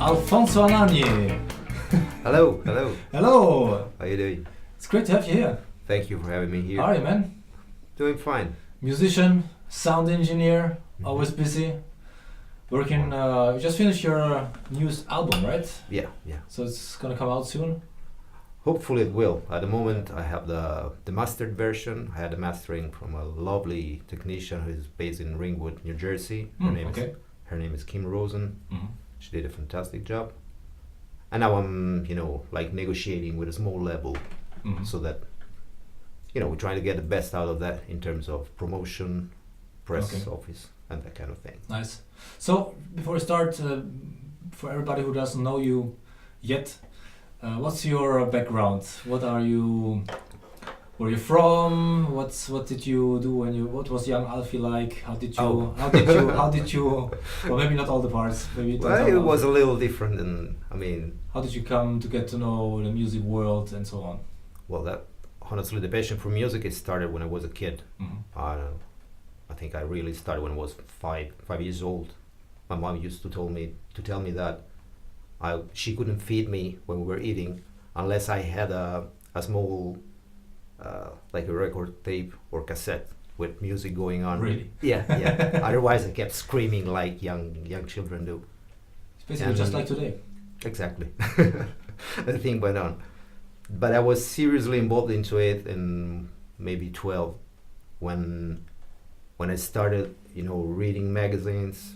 Alfonso Anagni. Hello, hello. Hello. How you doing? It's great to have you here. Thank you for having me here. How are you, man? Doing fine. Musician, sound engineer, always busy. Working, you just finished your newest album, right? Yeah. So it's gonna come out soon? Hopefully it will. At the moment I have the mastered version. I had the mastering from a lovely technician who is based in Ringwood, New Jersey. Her name is Kim Rosen. Mm-hmm. She did a fantastic job. And now I'm, negotiating with a small label so that, we're trying to get the best out of that in terms of promotion, press office, and that kind of thing. Nice. So, before we start, for everybody who doesn't know you yet, what's your background? Where you from? What did you do what was young Alfie like? How did you well, maybe not all the parts, maybe well, it was a little different and how did you come to get to know the music world and so on? Well, honestly, the passion for music, it started when I was a kid. Mm-hmm. I think I really started when I was five years old. My mom used to tell me that she couldn't feed me when we were eating unless I had a small like a record tape or cassette with music going on. Really? Yeah. Otherwise I kept screaming like young children do. It's basically just like today. Exactly. The thing went on. But I was seriously involved into it in maybe 12 when I started, reading magazines,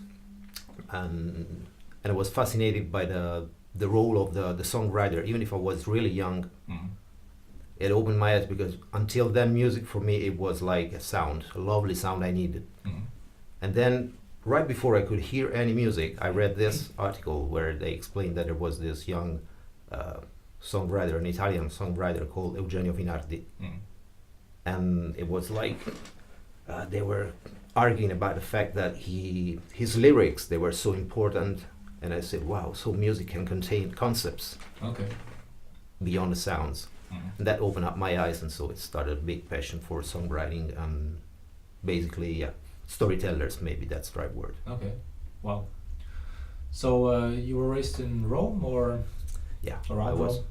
and I was fascinated by the role of the songwriter. Even if I was really young, it opened my eyes, because until then music for me, it was like a lovely sound I needed. And then right before I could hear any music, I read this article where they explained that there was this young songwriter, an Italian songwriter called Eugenio Finardi. And it was like they were arguing about the fact that his lyrics, they were so important. And I said, wow, so music can contain concepts beyond the sounds. And that opened up my eyes, and so it started a big passion for songwriting and basically, storytellers, maybe that's the right word. Okay, wow. So you were raised in Rome, or? Yeah, around Rome?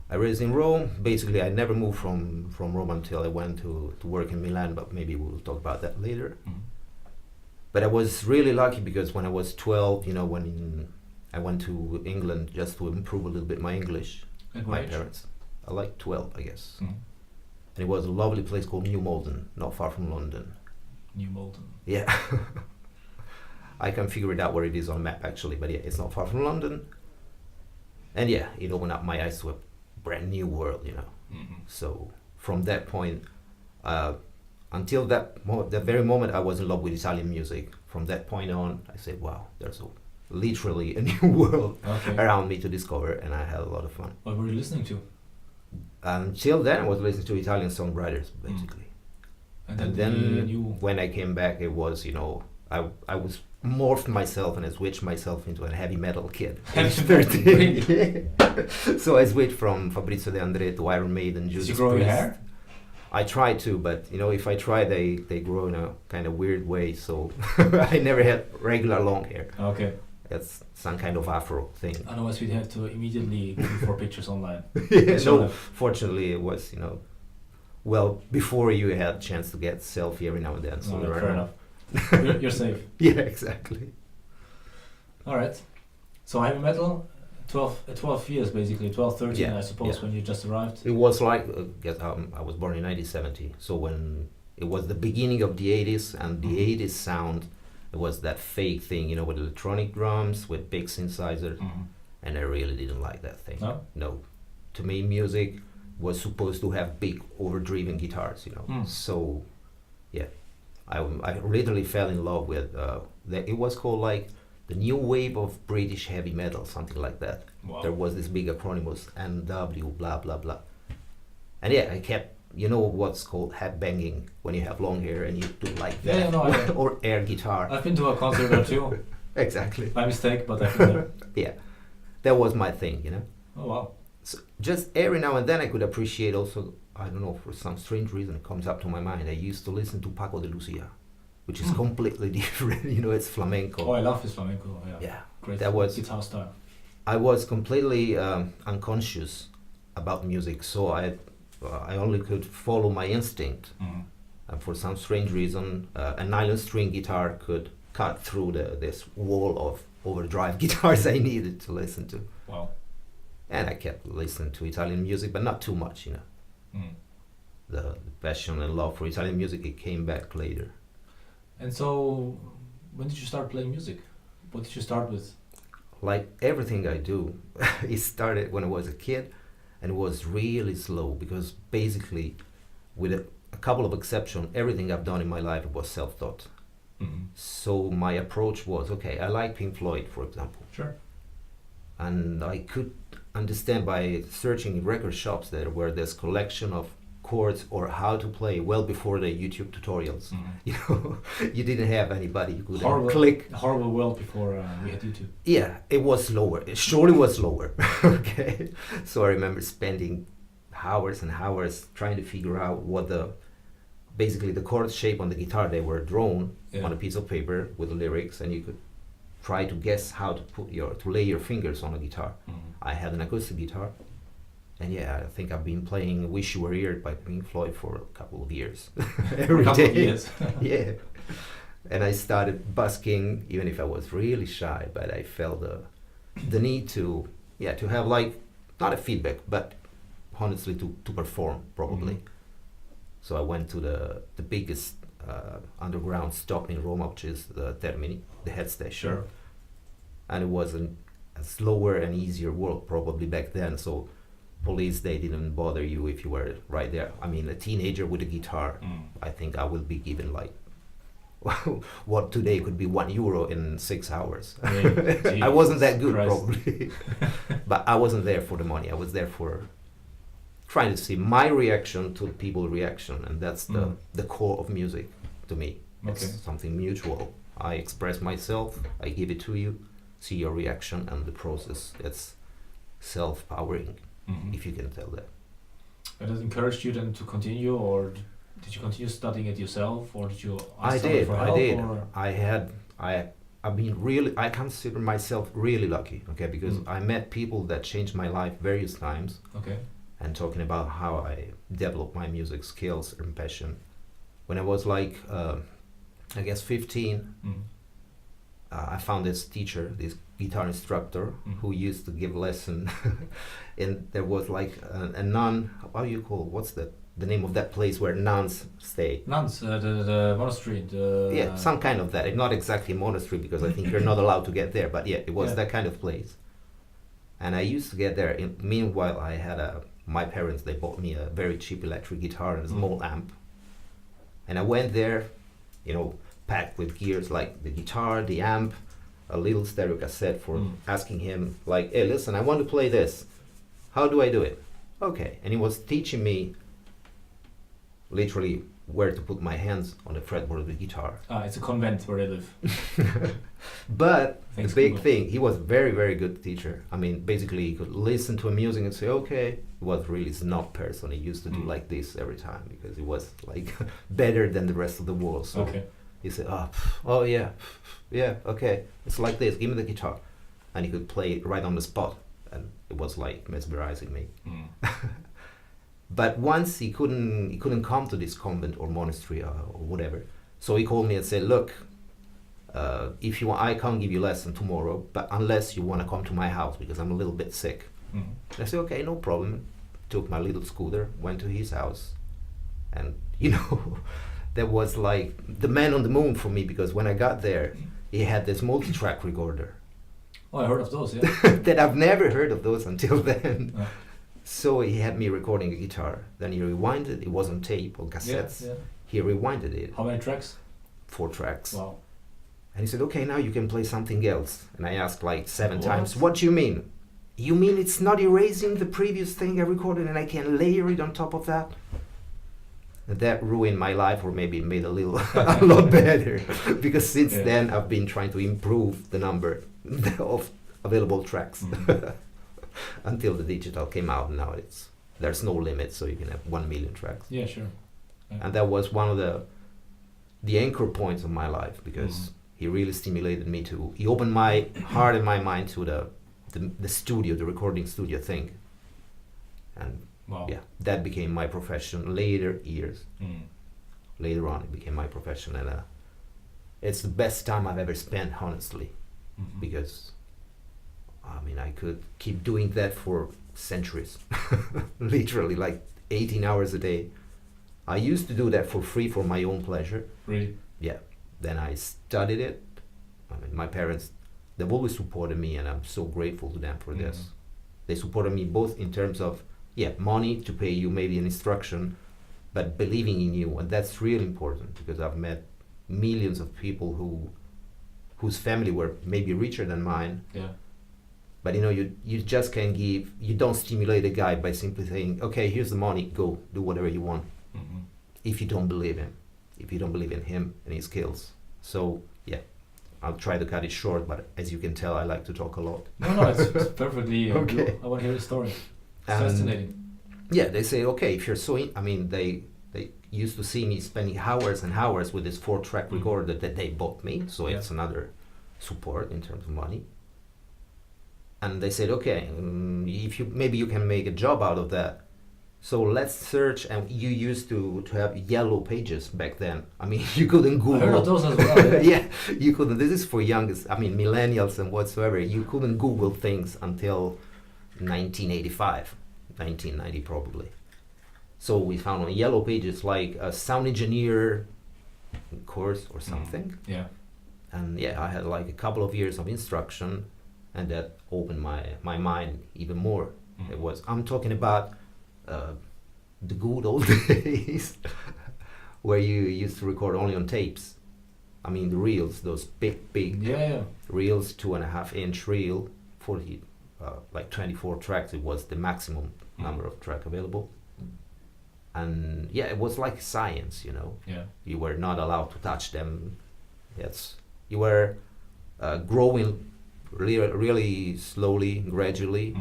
I raised in Rome. Basically, I never moved from Rome until I went to work in Milan, but maybe we'll talk about that later. But I was really lucky, because when I was 12, when I went to England just to improve a little bit my English, my parents. I like 12, I guess. And it was a lovely place called New Malden, not far from London. New Malden. Yeah. I can figure it out where it is on a map, actually, but yeah, it's not far from London. And yeah, it opened up my eyes to a brand new world, So from that point, until that very moment, I was in love with Italian music. From that point on, I said, wow, there's literally a new world around me to discover, and I had a lot of fun. What were you listening to? Until then, I was listening to Italian songwriters, basically. And then when I came back, it was, I was morphed myself and I switched myself into a heavy metal kid. Age 13. So I switched from Fabrizio De André to Iron Maiden, Judas Priest. Did you grow your hair? I tried to, but if I try, they grow in a kind of weird way. So I never had regular long hair. Okay. That's some kind of afro thing. Otherwise, we'd have to immediately look for pictures online. Fortunately, it was, well, before you had a chance to get selfie every now and then. So fair enough. You're safe. Yeah, exactly. All right. So heavy metal, 12 years basically, 12, 13, I suppose, when you just arrived. It was like, I was born in 1970, so when it was the beginning of the 80s, and the 80s sound, it was that fake thing, with electronic drums, with big synthesizers, and I really didn't like that thing. No. To me, music was supposed to have big, overdriven guitars, So, yeah, I literally fell in love with, it was called like the new wave of British heavy metal, something like that. Wow. There was this big acronym, was NW, blah, blah, blah. And yeah, I kept, what's called headbanging, when you have long hair and you do like that, or air guitar. I've been to a concert or two. Exactly. By mistake, but I've been there. Yeah, that was my thing, Oh, wow. So just every now and then I could appreciate also, I don't know, for some strange reason it comes up to my mind, I used to listen to Paco de Lucia, which is completely different, it's flamenco. Oh, I love his flamenco, Yeah. Great That was guitar style. I was completely unconscious about music, so I only could follow my instinct. Mm. And for some strange reason, a nylon string guitar could cut through this wall of overdrive guitars I needed to listen to. Wow. And I kept listening to Italian music, but not too much, you know. Mm. The passion and love for Italian music, it came back later. And so, when did you start playing music? What did you start with? Like everything I do, it started when I was a kid, and it was really slow because basically, with a couple of exceptions, everything I've done in my life was self-taught. Mm-hmm. So my approach was, okay, I like Pink Floyd, for example. Sure. And I could understand by searching in record shops there were this collection of chords or how to play well before the YouTube tutorials. Mm-hmm. You know, you didn't have anybody who could click. Horrible world before we had YouTube. Yeah, it was slower. It surely was slower. Okay, so I remember spending hours and hours trying to figure out what basically the chord shape on the guitar. They were drawn on a piece of paper with the lyrics, and you could try to guess how to lay your fingers on a guitar. Mm-hmm. I had an acoustic guitar, and I think I've been playing "Wish You Were Here" by Pink Floyd for a couple of years. Every couple day. of years. Yeah. And I started busking, even if I was really shy, but I felt the need to have like, not a feedback, but honestly to perform probably. Mm-hmm. So I went to the biggest underground stop in Rome, which is the Termini, the head station. Sure. And it was a slower and easier world probably back then. So police, they didn't bother you if you were right there. I mean, a teenager with a guitar, I think I will be given like what today could be €1 in 6 hours. I wasn't that good probably. But I wasn't there for the money. I was there for trying to see my reaction to people's reaction, and that's the core of music to me. Okay. It's something mutual. I express myself, I give it to you, see your reaction, and the process, it's self-powering, if you can tell that. And it encouraged you then to continue, or did you continue studying it yourself, or did you I ask did. for help? I've been really, I consider myself really lucky, okay, because I met people that changed my life various times. Okay. And talking about how I developed my music skills and passion. When I was like, I guess 15, I found this teacher, this guitar instructor, who used to give lesson. And there was like a nun, how you call, what's the name of that place where nuns stay? Nuns, the monastery. Yeah, some kind of that. It's not exactly a monastery because I think you're not allowed to get there, but yeah, it was that kind of place. And I used to get there. Meanwhile, I had my parents, they bought me a very cheap electric guitar and a small amp. And I went there, you know, packed with gears like the guitar, the amp, a little stereo cassette for asking him like, hey, listen, I want to play this. How do I do it? Okay. And he was teaching me literally where to put my hands on the fretboard of the guitar. It's a convent where they live. But Thanks, the big Google. thing, he was very, very good teacher. I mean, basically he could listen to a music and say, okay. He was really snob person. He used to do like this every time because he was like better than the rest of the world. So he said, oh yeah, okay. It's like this, give me the guitar. And he could play it right on the spot. And it was like mesmerizing me. But once he couldn't come to this convent or monastery or whatever. So he called me and said, look, if you want, I can't give you lesson tomorrow, but unless you want to come to my house because I'm a little bit sick. I said, okay, no problem. Took my little scooter, went to his house, and you know, that was like the man on the moon for me because when I got there, he had this multi-track recorder. Oh, I heard of those, yeah. That I've never heard of those until then. So he had me recording a guitar. Then he rewinded. It was on tape or cassettes. Yeah. He rewinded it. How many tracks? 4 tracks. Wow. And he said, okay, now you can play something else. And I asked like 7 times, what do you mean? You mean it's not erasing the previous thing I recorded and I can layer it on top of that? And that ruined my life, or maybe made a lot better. Because since then I've been trying to improve the number of available tracks. Until the digital came out, and now there's no limit, so you can have 1 million tracks. Yeah, sure. Yeah. And that was one of the anchor points of my life because he really stimulated me he opened my heart and my mind to the studio, the recording studio thing. And Wow. yeah, that became my profession later years. Mm. Later on, it became my profession, and it's the best time I've ever spent, honestly, Mhm. because I mean I could keep doing that for centuries, literally like 18 hours a day. I used to do that for free for my own pleasure. Really? Yeah. Then I studied it. I mean, my parents, they've always supported me, and I'm so grateful to them for this. They supported me both in terms of, yeah, money to pay you maybe an instruction, but believing in you, and that's really important because I've met millions of people whose family were maybe richer than mine. Yeah. But you just can't give, you don't stimulate a guy by simply saying, okay, here's the money, go do whatever you want. Mm-hmm. If you don't believe him, if you don't believe in him and his skills. So yeah, I'll try to cut it short, but as you can tell, I like to talk a lot. No, it's perfectly. Okay. I want to hear the story. It's And fascinating. yeah, they say, okay, if you're so I mean, they used to see me spending hours and hours with this 4-track recorder that they bought me, so Yeah. it's another support in terms of money. And they said, okay, if you can make a job out of that, so let's search. And you used to have yellow pages back then. I mean, you couldn't Google. I heard of those as well. Yeah, you couldn't. This is for youngest, I mean, millennials and whatsoever. You couldn't Google things until 1985, 1990 probably. So we found on yellow pages like a sound engineer course or something. Yeah. And yeah, I had like a couple of years of instruction, and that opened my mind even more. It was, I'm talking about the good old days where you used to record only on tapes. I mean the reels, those big Yeah. reels, 2.5-inch reel, 40, like 24 tracks. It was the maximum number of track available. And yeah, it was like science, Yeah. You were not allowed to touch them. Yes, you were growing really slowly, gradually.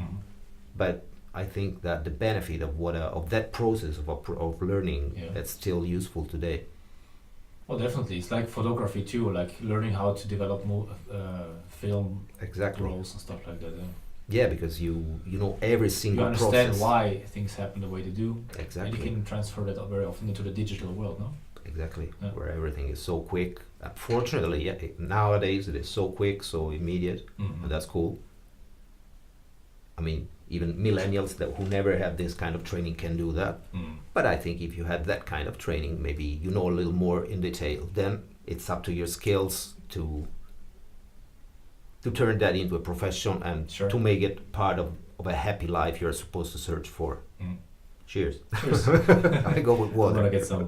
But I think that the benefit of that process of learning, Yeah. that's still useful today. Well, definitely. It's like photography too, like learning how to develop film Exactly. rolls and stuff like that. Yeah. Yeah, because you know every You single understand process. why things happen the way they do, and Exactly. you can transfer that very often into the digital world, no? Exactly. Yeah. Where everything is so quick. Fortunately, yeah, nowadays it is so quick, so immediate, and that's cool. I mean, even millennials who never had this kind of training can do that. But I think if you had that kind of training, maybe you know a little more in detail, then it's up to your skills to turn that into a profession and Sure. to make it part of a happy life you're supposed to search for. Cheers. Cheers. I go with I'm water. gonna get some.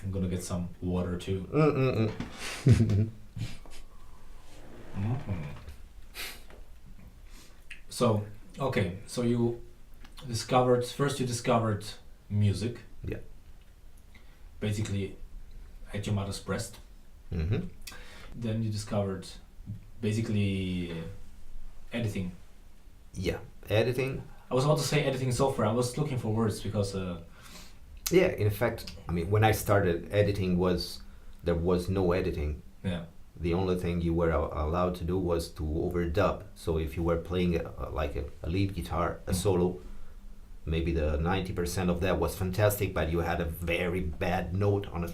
I'm gonna get some water too. So, okay, so you discovered music. Yeah. Basically, at your mother's breast. Mm-hmm. Then you discovered basically editing. Yeah, editing. I was about to say editing software. I was looking for words because. Yeah, in fact, I mean, when I started editing, there was no editing. Yeah. The only thing you were allowed to do was to overdub. So if you were playing a lead guitar, a solo, maybe the 90% of that was fantastic, but you had a very bad note on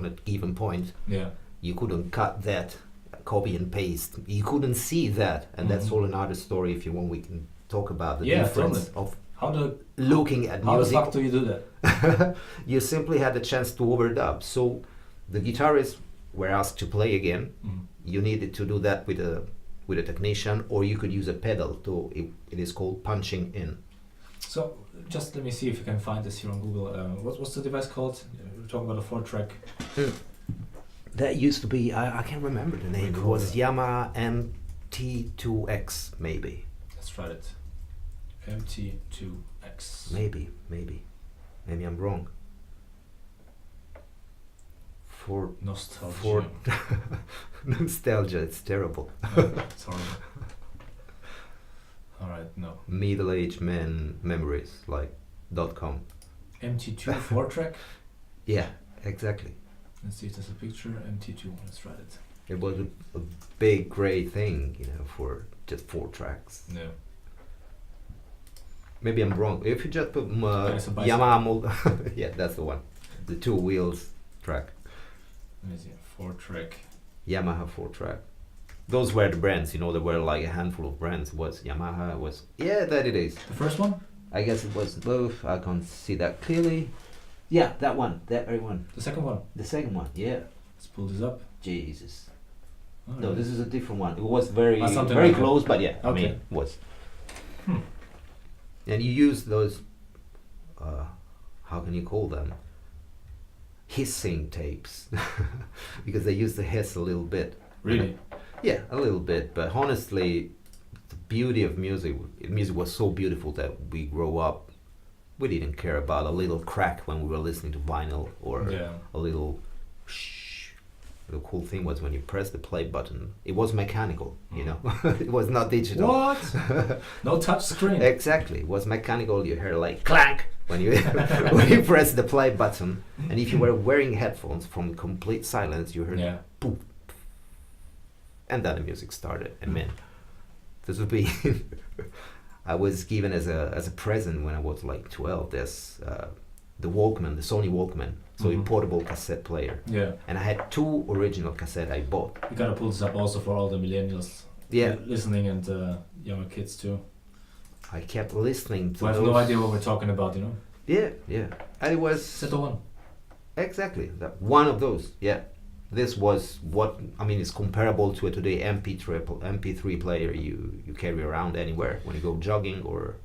a given point. Yeah. You couldn't cut that, copy and paste. You couldn't see that, and that's all another story. If you want, we can talk about the difference of looking at how music. How the fuck do you do that? You simply had the chance to overdub. So the guitarists were asked to play again. You needed to do that with a technician, or you could use a pedal. It is called punching in. So just let me see if you can find this here on Google. What's the device called? We're talking about a 4-track. That used to be, I can't remember the name. It was Yamaha MT2X, maybe. Let's try it. MT2X. Maybe I'm wrong. For Nostalgia. nostalgia, it's terrible. It's horrible. Alright, no. Middle-aged men memories, like .com. MT2 4-track? Yeah, exactly. Let's see if there's a picture. MT2, let's try it. It was a big, great thing, you know, for just 4 tracks. Yeah. Maybe I'm wrong. If you just put It's a bicycle. Yamaha, yeah, that's the one. The 2 wheels track. Let me see. 4-track. Yamaha 4-track. Those were the brands, you know, there were like a handful of brands. Was Yamaha, was, yeah, that it is. The first one? I guess it was both. I can't see that clearly. Yeah, that one, that very one. The second one. The second one, yeah. Let's pull this up. Jesus. Oh, No, yeah. this is a different one. It was very, Something very like that. close, but yeah, I mean, Okay. it was. Hmm. And you use those, how can you call them? Hissing tapes, because they use the hiss a little bit. Really? Yeah, a little bit, but honestly, the beauty of music was so beautiful that we grow up, we didn't care about a little crack when we were listening to vinyl, or Yeah. a little shh. The cool thing was when you press the play button, it was mechanical, you know, it was not digital. What? No touch screen. Exactly, it was mechanical. You heard like clank when you when you press the play button, and if you were wearing headphones, from complete silence, you heard Yeah. poof, and then the music started. And man, this would be. I was given as a present when I was like 12. This the Walkman, the Sony Walkman, so a Mhm. portable cassette player, Yeah. and I had 2 original cassette I bought. We gotta pull this up also for all the millennials Yeah, listening and younger kids too. I kept listening to Who have those. no idea what we're talking about, you know? Yeah, yeah, and it was Is that the one? exactly that one of those. Yeah, this was what I mean. It's comparable to a today MP3 player you carry around anywhere when you go jogging or.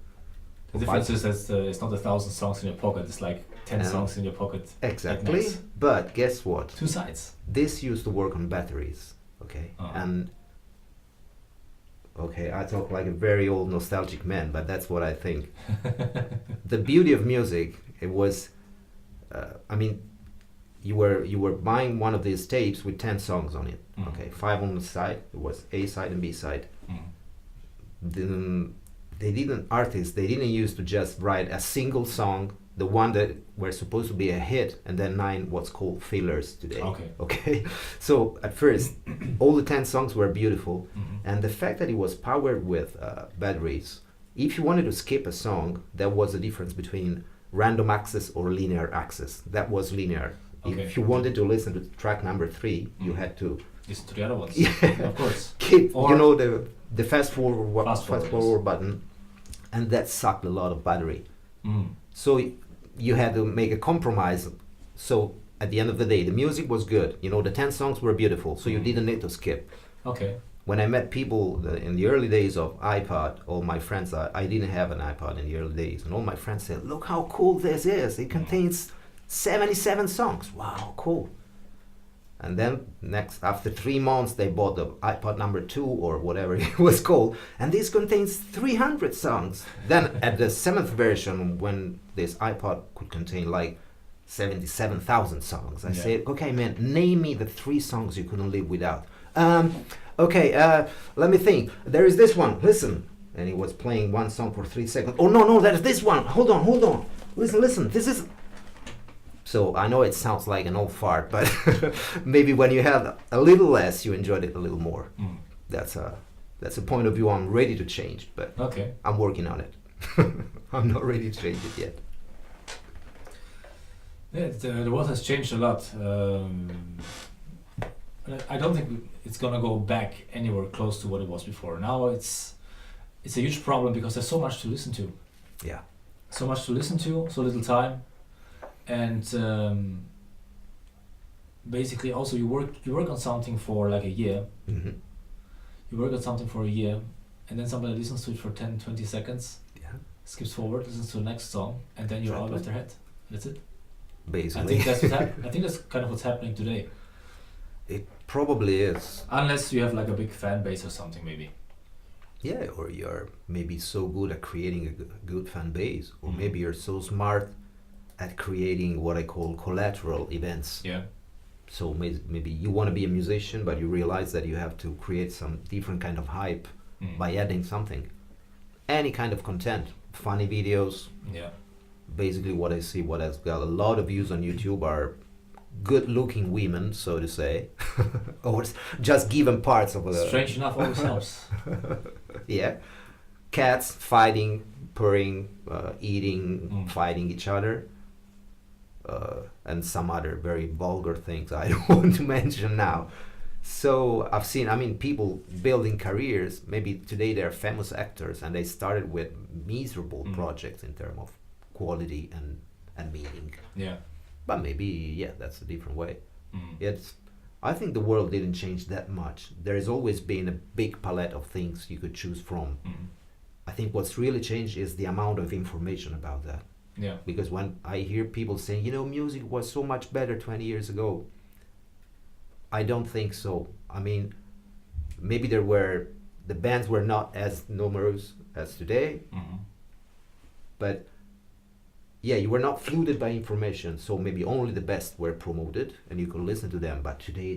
The difference is that it's not 1,000 songs in your pocket, it's like 10 songs in your pocket. Exactly, nice. but guess what? 2 sides. This used to work on batteries, okay? And okay, I talk like a very old nostalgic man, but that's what I think. The beauty of music, it was, I mean, you were buying one of these tapes with 10 songs on it, Mhm. okay? 5 on the side, it was A side and B side. Mm. Artists didn't used to just write a single song, the one that were supposed to be a hit, and then 9 what's called fillers today. Okay. So at first, all the 10 songs were beautiful, and the fact that it was powered with batteries, if you wanted to skip a song, there was a difference between random access or linear access. That was linear. Okay. If you wanted to listen to track number 3, you had to Listen to the other ones. Yeah. Of course. keep, Or you know, the fast forward, Fast forward, yes. button, and that sucked a lot of battery. Mm. So you had to make a compromise. So at the end of the day, the music was good. You know, the 10 songs were beautiful, so you didn't need to skip. Okay. When I met people in the early days of iPod, all my friends, I didn't have an iPod in the early days, and all my friends said, look how cool this is. It contains 77 songs. Wow, cool. And then after 3 months, they bought the iPod number 2 or whatever it was called, and this contains 300 songs. Then at the 7th version, when this iPod could contain like 77,000 songs, I said, okay, man, name me the 3 songs you couldn't live without. Let me think. There is this one. Listen. And he was playing one song for 3 seconds. Oh, no, there's this one. Hold on. Listen. This is... So I know it sounds like an old fart, but maybe when you had a little less, you enjoyed it a little more. Mm. That's a point of view I'm ready to change, but Okay. I'm working on it. I'm not ready to change it yet. Yeah, the world has changed a lot. I don't think it's gonna go back anywhere close to what it was before. Now it's a huge problem because there's so much to listen to. Yeah. So much to listen to, so little time, and basically also you work on something for like a year. Mm-hmm. You work on something for a year, and then somebody listens to it for 10-20 seconds, skips forward, listens to the next song, and then you're out of their head. That's it. Basically. I think that's what's I think that's kind of what's happening today. It probably is. Unless you have like a big fan base or something, maybe. Yeah, or you're maybe so good at creating a good fan base, or Mhm. maybe you're so smart at creating what I call collateral events. Yeah. So maybe you want to be a musician, but you realize that you have to create some different kind of hype Mm. by adding something. Any kind of content, funny videos. Yeah. Basically what I see, what has got a lot of views on YouTube are good-looking women, so to say, or just given parts of the. Strange enough, ourselves. Yeah, cats fighting, purring, eating, fighting each other, and some other very vulgar things I don't want to mention now. So I've seen, I mean, people building careers. Maybe today they're famous actors, and they started with miserable projects in terms of quality and meaning. Yeah. But maybe, yeah, that's a different way. I think the world didn't change that much. There has always been a big palette of things you could choose from. I think what's really changed is the amount of information about that. Yeah. Because when I hear people saying, you know, music was so much better 20 years ago, I don't think so. I mean, maybe the bands were not as numerous as today, but yeah, you were not flooded by information, so maybe only the best were promoted and you could listen to them. But today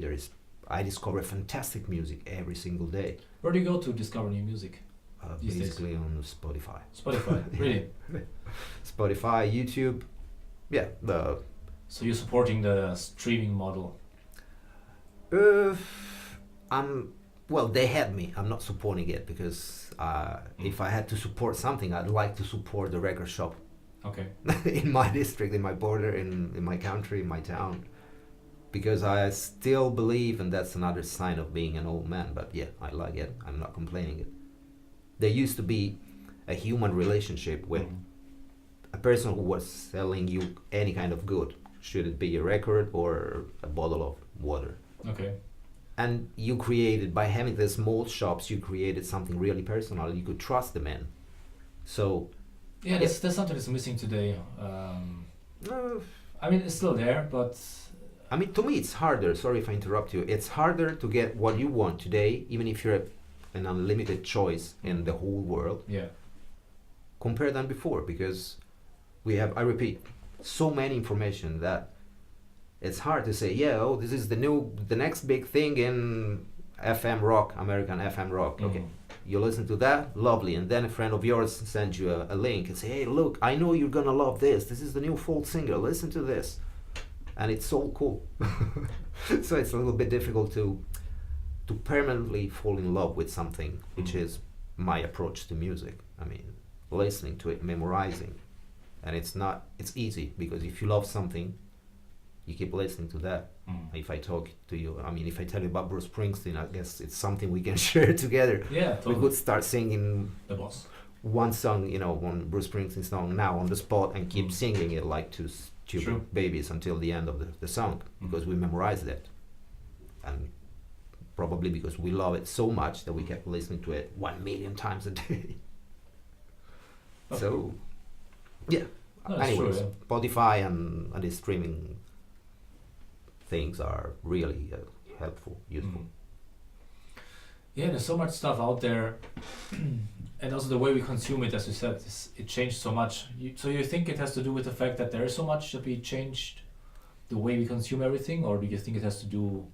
I discover fantastic music every single day. Where do you go to discover new music? Basically on Spotify. Spotify, really? Spotify, YouTube, yeah. So you're supporting the streaming model? Well, they had me. I'm not supporting it because if I had to support something, I'd like to support the record shop. Okay. In my district, in my border, in my country, in my town, because I still believe, and that's another sign of being an old man, but yeah, I like it. I'm not complaining it. There used to be a human relationship with a person who was selling you any kind of good, should it be a record or a bottle of water. Okay. And you created, by having the small shops, you created something really personal. You could trust the man. So yeah, that's something that's missing today. I mean, it's still there, but I mean, to me, it's harder. Sorry if I interrupt you. It's harder to get what you want today, even if you're an unlimited choice in the whole world. Yeah. Compared than before, because we have, I repeat, so many information that it's hard to say, yeah, oh, this is the next big thing in FM rock, American FM rock. Okay. You listen to that, lovely, and then a friend of yours sends you a link and say, hey, look, I know you're gonna love this. This is the new folk singer. Listen to this. And it's so cool. So it's a little bit difficult to permanently fall in love with something, which is my approach to music. I mean, listening to it, memorizing. And it's easy, because if you love something, you keep listening to that. If I talk to you, I mean, if I tell you about Bruce Springsteen, I guess it's something we can share together. Yeah, totally. We could start singing the boss. One song, you know, one Bruce Springsteen song now on the spot, and keep singing it like two stupid babies until the end of the song, because we memorized it. And probably because we love it so much that we kept listening to it 1 million times a day. Okay. So, yeah. Anyways, true, yeah. Spotify and the streaming things are really helpful, useful. Yeah, there's so much stuff out there, and also the way we consume it, as you said, it changed so much. So you think it has to do with the fact that there is so much that we changed the way we consume everything, or do you think it has to do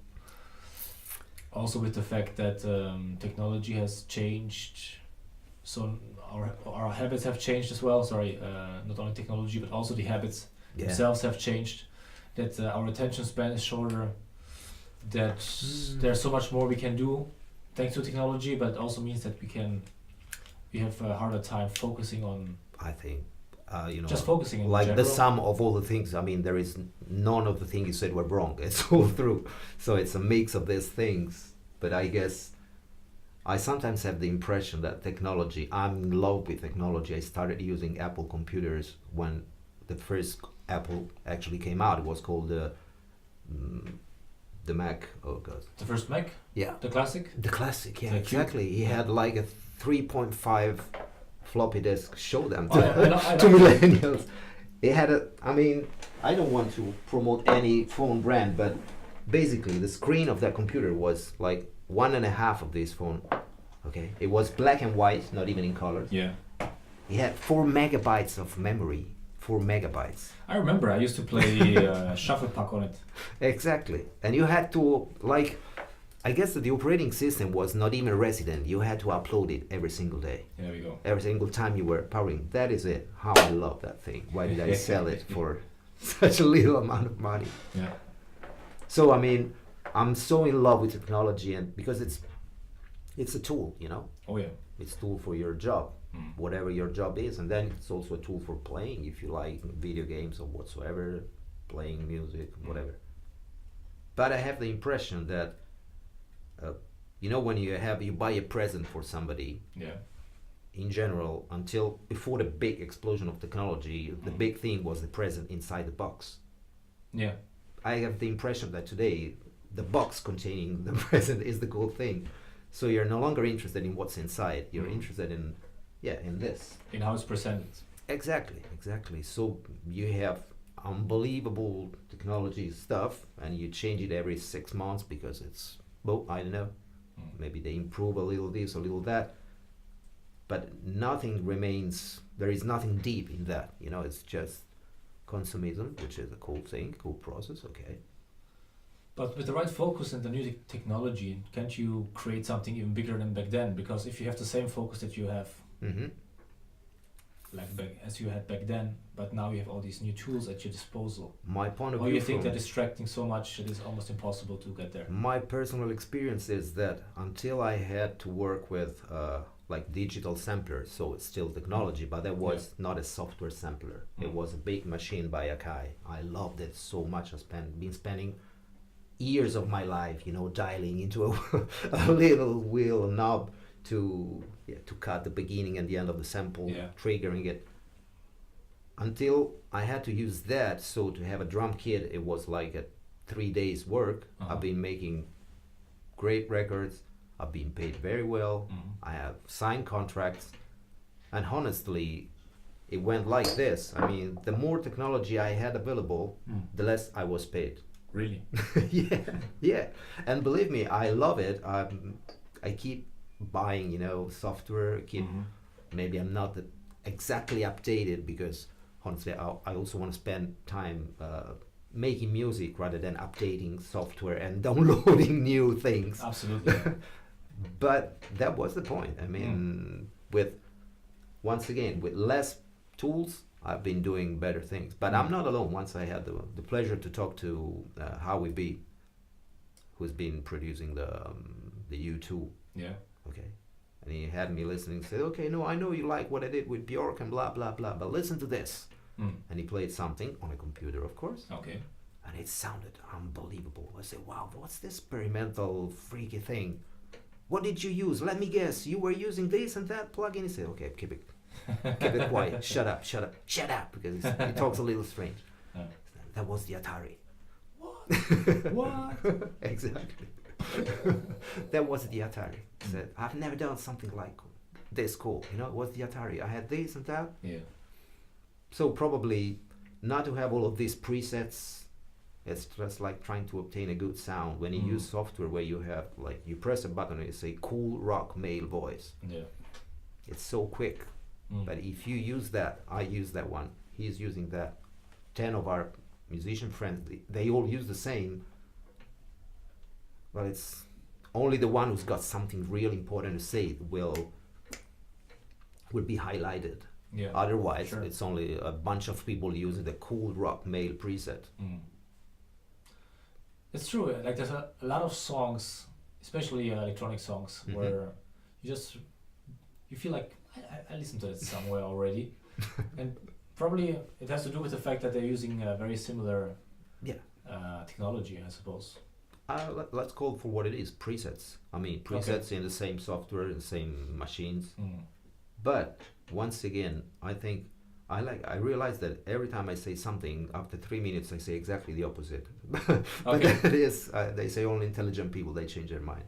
also with the fact that technology has changed, so our habits have changed as well? Sorry, not only technology but also the habits themselves have changed. That our attention span is shorter. That there's so much more we can do thanks to technology, but it also means that we have a harder time focusing on. I think, just focusing in like general. the sum of all the things. I mean, there is none of the things you said were wrong. It's all through. So it's a mix of these things. But I guess I sometimes have the impression that technology. I'm in love with technology. I started using Apple computers when the first Apple actually came out. It was called the Mac. Oh god. The first Mac? Yeah. The classic? The classic, yeah, The exactly. He had like a 3.5 floppy disk. Show them I know. to millennials. It had I mean, I don't want to promote any phone brand, but basically the screen of that computer was like 1.5 of this phone. Okay. It was black and white, not even in color. Yeah. It had 4 megabytes of memory. 4 megabytes. I remember I used to play Shuffle Pack on it. Exactly. And you had to, like, I guess that the operating system was not even resident. You had to upload it every single day. There we go. Every single time you were powering. That is it. How I love that thing. Why did I sell it for such a little amount of money? Yeah. So I mean, I'm so in love with technology, and because it's a tool, you know. Oh yeah. It's a tool for your job, whatever your job is, and then it's also a tool for playing if you like video games or whatsoever, playing music, whatever. But I have the impression that, you know, when you buy a present for somebody, Yeah. in general, until before the big explosion of technology, the big thing was the present inside the box. Yeah. I have the impression that today the box containing the present is the cool thing. So you're no longer interested in what's inside. You're interested in, in this. In how it's presented. Exactly. So you have unbelievable technology stuff, and you change it every 6 months because it's, well, I don't know, maybe they improve a little this, a little that, but nothing remains. There is nothing deep in that. You know, it's just consumism, which is a cool thing, cool process. Okay. But with the right focus and the new technology, can't you create something even bigger than back then? Because if you have the same focus that you have, like as you had back then, but now you have all these new tools at your disposal. My point of or view. You think they're distracting so much it is almost impossible to get there? My personal experience is that until I had to work with like digital samplers, so it's still technology, but that was not a software sampler. It was a big machine by Akai. I loved it so much. Been spending years of my life, you know, dialing into a little wheel knob to cut the beginning and the end of the sample, triggering it. Until I had to use that, so to have a drum kit, it was like a 3 days work. I've been making great records. I've been paid very well. I have signed contracts, and honestly, it went like this. I mean, the more technology I had available, the less I was paid. Really? yeah. And believe me, I love it. I keep buying, you know, software. Maybe I'm not exactly updated because honestly, I also want to spend time making music rather than updating software and downloading new things. Absolutely. But that was the point. I mean, with less tools, I've been doing better things. But I'm not alone. Once I had the pleasure to talk to Howie B, who's been producing the U2. Yeah. Okay. And he had me listening and said, okay, no, I know you like what I did with Bjork and blah, blah, blah, but listen to this. And he played something on a computer, of course. Okay. And it sounded unbelievable. I said, wow, what's this experimental, freaky thing? What did you use? Let me guess. You were using this and that plugin? He said, okay, keep it quiet. Shut up, because he talks a little strange. That was the Atari. What? Exactly. That was the Atari. He said, I've never done something like this cool. You know, it was the Atari. I had this and that. Yeah. So probably not to have all of these presets. It's just like trying to obtain a good sound when you use software where you have, like, you press a button and you say cool rock male voice. Yeah. It's so quick. But if you use that, I use that one, he's using that, 10 of our musician friends, they all use the same. Well, it's only the one who's got something really important to say will be highlighted. Yeah. Otherwise, it's only a bunch of people using the cool rock male preset. It's true. Like there's a lot of songs, especially electronic songs, where you feel like I listened to it somewhere already, and probably it has to do with the fact that they're using very similar technology, I suppose. Let's call it for what it is, presets. I mean, presets in the same software, the same machines. But once again, I think I realize that every time I say something, after 3 minutes I say exactly the opposite. But that is, they say only intelligent people, they change their mind.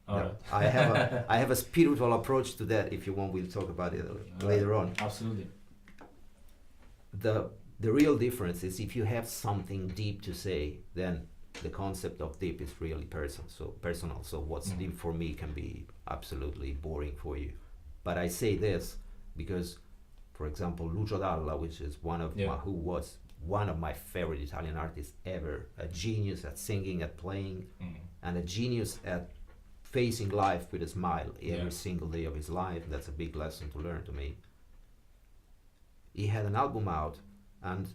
Right. I have a spiritual approach to that. If you want, we'll talk about it later on. Absolutely. The real difference is if you have something deep to say, then the concept of deep is really personal. So what's deep for me can be absolutely boring for you. But I say this because, for example, Lucio Dalla, which is who was one of my favorite Italian artists ever, a genius at singing, at playing, and a genius at facing life with a smile every single day of his life. That's a big lesson to learn to me. He had an album out, and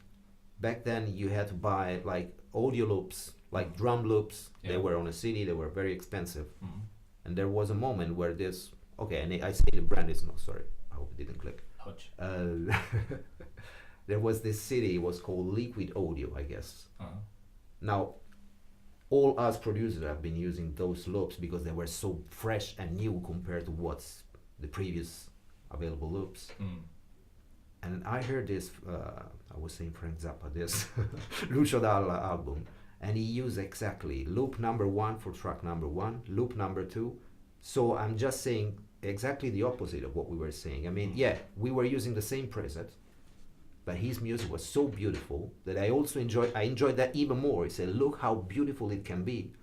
back then you had to buy like audio loops like drum loops. Yeah. They were on a CD. They were very expensive. Mhm. And there was a moment where this, okay, and I say the brand is not, sorry, I hope it didn't click. Ouch. There was this CD, it was called Liquid Audio, I guess. Uh-huh. Now, all us producers have been using those loops because they were so fresh and new compared to what's the previous available loops. Mm. And I heard this, I was saying Frank Zappa, this Lucio Dalla album, and he used exactly loop number 1 for track number 1, loop number 2. So I'm just saying exactly the opposite of what we were saying. I mean, yeah, we were using the same preset, but his music was so beautiful that I enjoyed that even more. He said, look how beautiful it can be.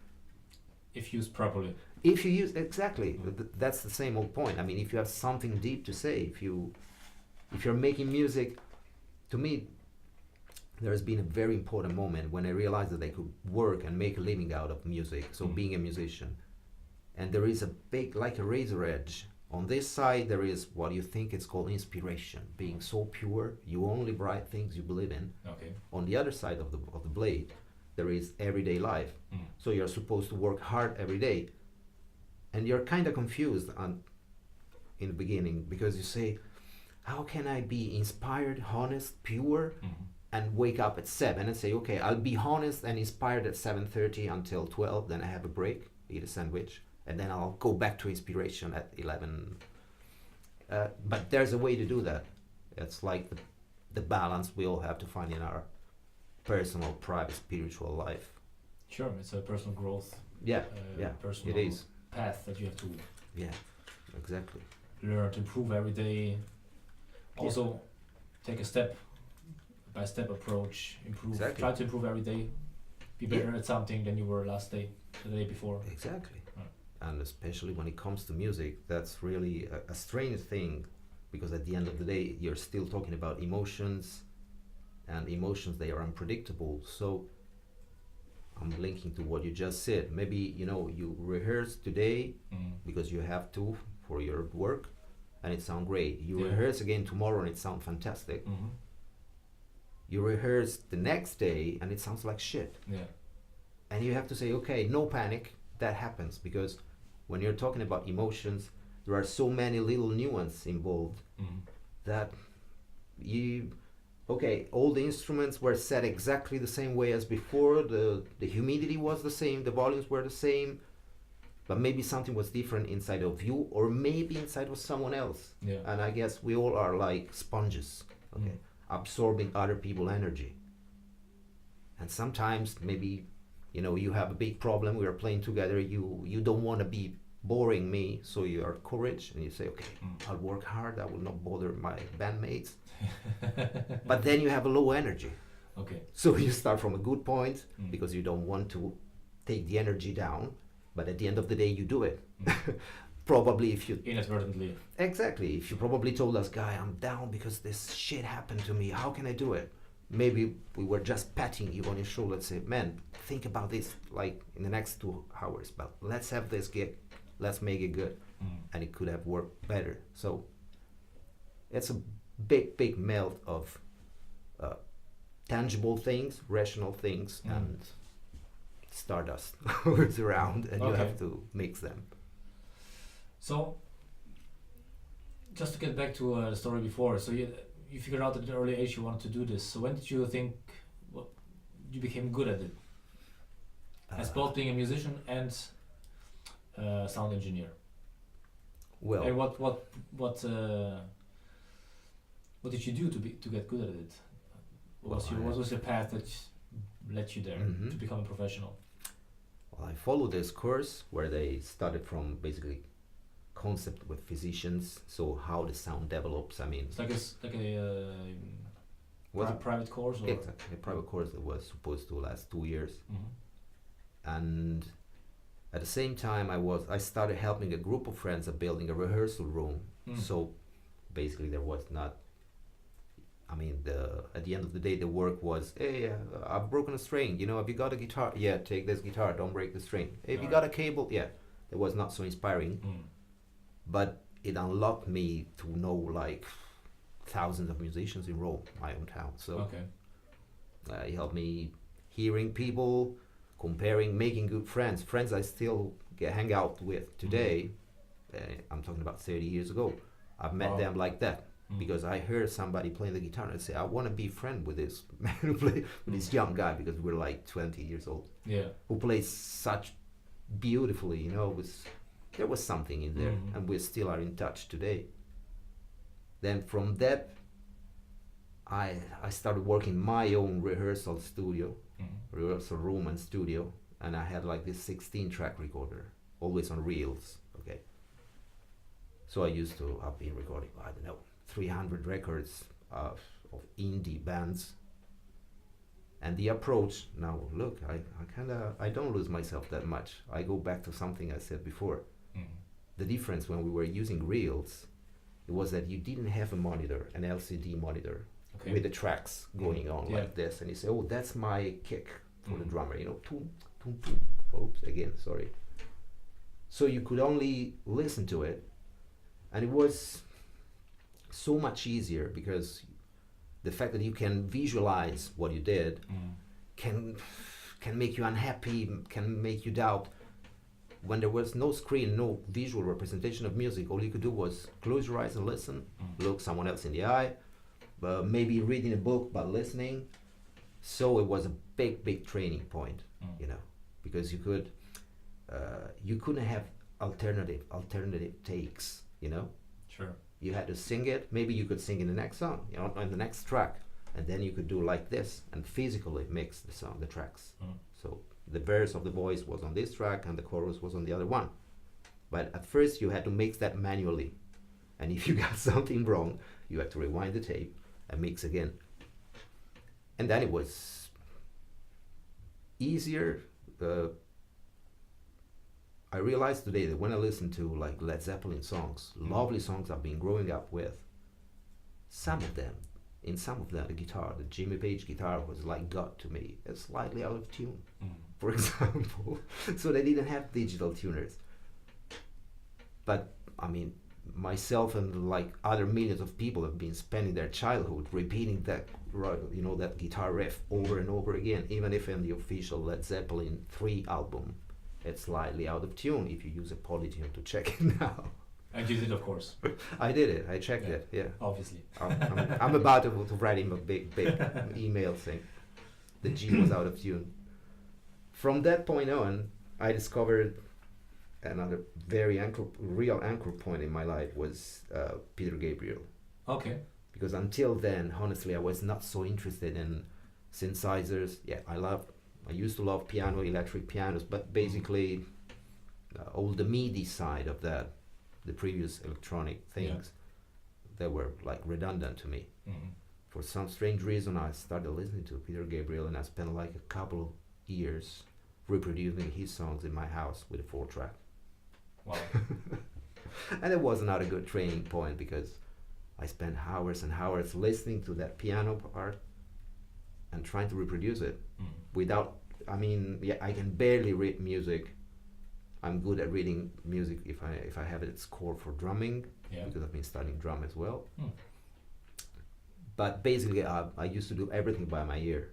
If used properly. If you use, exactly, that's the same old point. I mean, if you have something deep to say, if you're making music, to me, there has been a very important moment when I realized that I could work and make a living out of music, so being a musician. And there is a big, like a razor edge. On this side, there is what you think it's called inspiration, being so pure, you only write things you believe in. Okay. On the other side of the blade, there is everyday life. So you're supposed to work hard every day. And you're kind of confused in the beginning because you say, how can I be inspired, honest, pure, and wake up at 7 and say, okay, I'll be honest and inspired at 7:30 until 12, then I have a break, eat a sandwich, and then I'll go back to inspiration at 11. But there's a way to do that. It's like the balance we all have to find in our personal, private, spiritual life. Sure, it's a personal growth. Yeah, personal it is. path that you have to Exactly. learn to improve every day. Also, take a step-by-step approach. Improve. Exactly. Try to improve every day. Be better at something than you were the day before. Exactly. Right. And especially when it comes to music, that's really a strange thing, because at the end of the day, you're still talking about emotions, and emotions, they are unpredictable. So I'm linking to what you just said. Maybe, you rehearse today because you have to for your work, and it sounds great. You rehearse again tomorrow and it sounds fantastic. You rehearse the next day and it sounds like shit. Yeah. And you have to say, okay, no panic, that happens, because when you're talking about emotions, there are so many little nuances involved that all the instruments were set exactly the same way as before, the humidity was the same, the volumes were the same, but maybe something was different inside of you, or maybe inside of someone else. Yeah. And I guess we all are like sponges, absorbing other people's energy. And sometimes maybe, you have a big problem, we are playing together, you don't want to be boring me, so you are courage and you say, okay, I'll work hard, I will not bother my bandmates. But then you have a low energy. Okay. So you start from a good point because you don't want to take the energy down, but at the end of the day you do it. Probably if you... Inadvertently. Exactly. If you probably told us, guy, I'm down because this shit happened to me, how can I do it? Maybe we were just patting you on your shoulder and say, man, think about this like in the next 2 hours, but let's have this gig, let's make it good. And it could have worked better. So it's a big melt of tangible things, rational things, and stardust goes around, and you have to mix them. So, just to get back to the story before, so you figured out at an early age you wanted to do this. So when did you think you became good at it? As both being a musician and sound engineer. Well, and what did you do to get good at it? What was your path that led you there to become a professional? Well, I followed this course where they started from basically concept with physicians, so how the sound develops. I mean, it's like a private course, or exactly a private course that was supposed to last 2 years. And at the same time, I started helping a group of friends at building a rehearsal room. So basically, there was not. I mean, at the end of the day, the work was, hey, I've broken a string. Have you got a guitar? Yeah, take this guitar. Don't break the string. Hey, have you got a cable? Yeah. It was not so inspiring. But it unlocked me to know like thousands of musicians in Rome, my hometown. So it helped me hearing people, comparing, making good friends. Friends I still hang out with today. I'm talking about 30 years ago. I've met them like that. Because I heard somebody playing the guitar and I say, I want to be friend with this man who play with this young guy, because we're like 20 years old. Yeah. Who plays such beautifully, you know. There was something in there, and we still are in touch today. Then from that, I started working my own rehearsal studio, rehearsal room and studio, and I had like this 16-track recorder, always on reels. Okay. So I used to have been recording, I don't know, 300 records of indie bands. And the approach now, look, I don't lose myself that much. I go back to something I said before. The difference when we were using reels, it was that you didn't have a monitor, an LCD monitor, with the tracks going on like this, and you say, oh, that's my kick for the drummer, you know, toom, toom, toom. Oops, again, sorry. So you could only listen to it, and it was so much easier, because the fact that you can visualize what you did can make you unhappy, can make you doubt. When there was no screen, no visual representation of music, all you could do was close your eyes and listen, look someone else in the eye, maybe reading a book but listening. So it was a big training point, you know, because you couldn't have alternative takes, you know. Sure. You had to sing it. Maybe you could sing in the next song, you know, on the next track, and then you could do like this and physically mix the tracks. So the verse of the voice was on this track and the chorus was on the other one. But at first you had to mix that manually, and if you got something wrong, you had to rewind the tape and mix again. And then it was easier. I realized today that when I listen to like Led Zeppelin songs, lovely songs I've been growing up with, in some of them, the Jimmy Page guitar was like God to me. It's slightly out of tune, for example. So they didn't have digital tuners. But I mean, myself and like other millions of people have been spending their childhood repeating that, you know, that guitar riff over and over again, even if in the official Led Zeppelin 3 album, it's slightly out of tune if you use a polytune to check it now. And you did, of course. I did it. I checked it. Yeah. Obviously. I'm about to write him a big email saying the G was out of tune. From that point on, I discovered another very real anchor point in my life was Peter Gabriel. Okay. Because until then, honestly, I was not so interested in synthesizers. Yeah, I used to love piano, electric pianos, but basically all the MIDI side of that, the previous electronic things, they were like redundant to me. For some strange reason, I started listening to Peter Gabriel, and I spent like a couple years reproducing his songs in my house with a 4-track. Wow. And it was not a good training point, because I spent hours and hours listening to that piano part and trying to reproduce it without, I mean, I can barely read music. I'm good at reading music if I have it scored for drumming, because I've been studying drum as well. But basically, I used to do everything by my ear,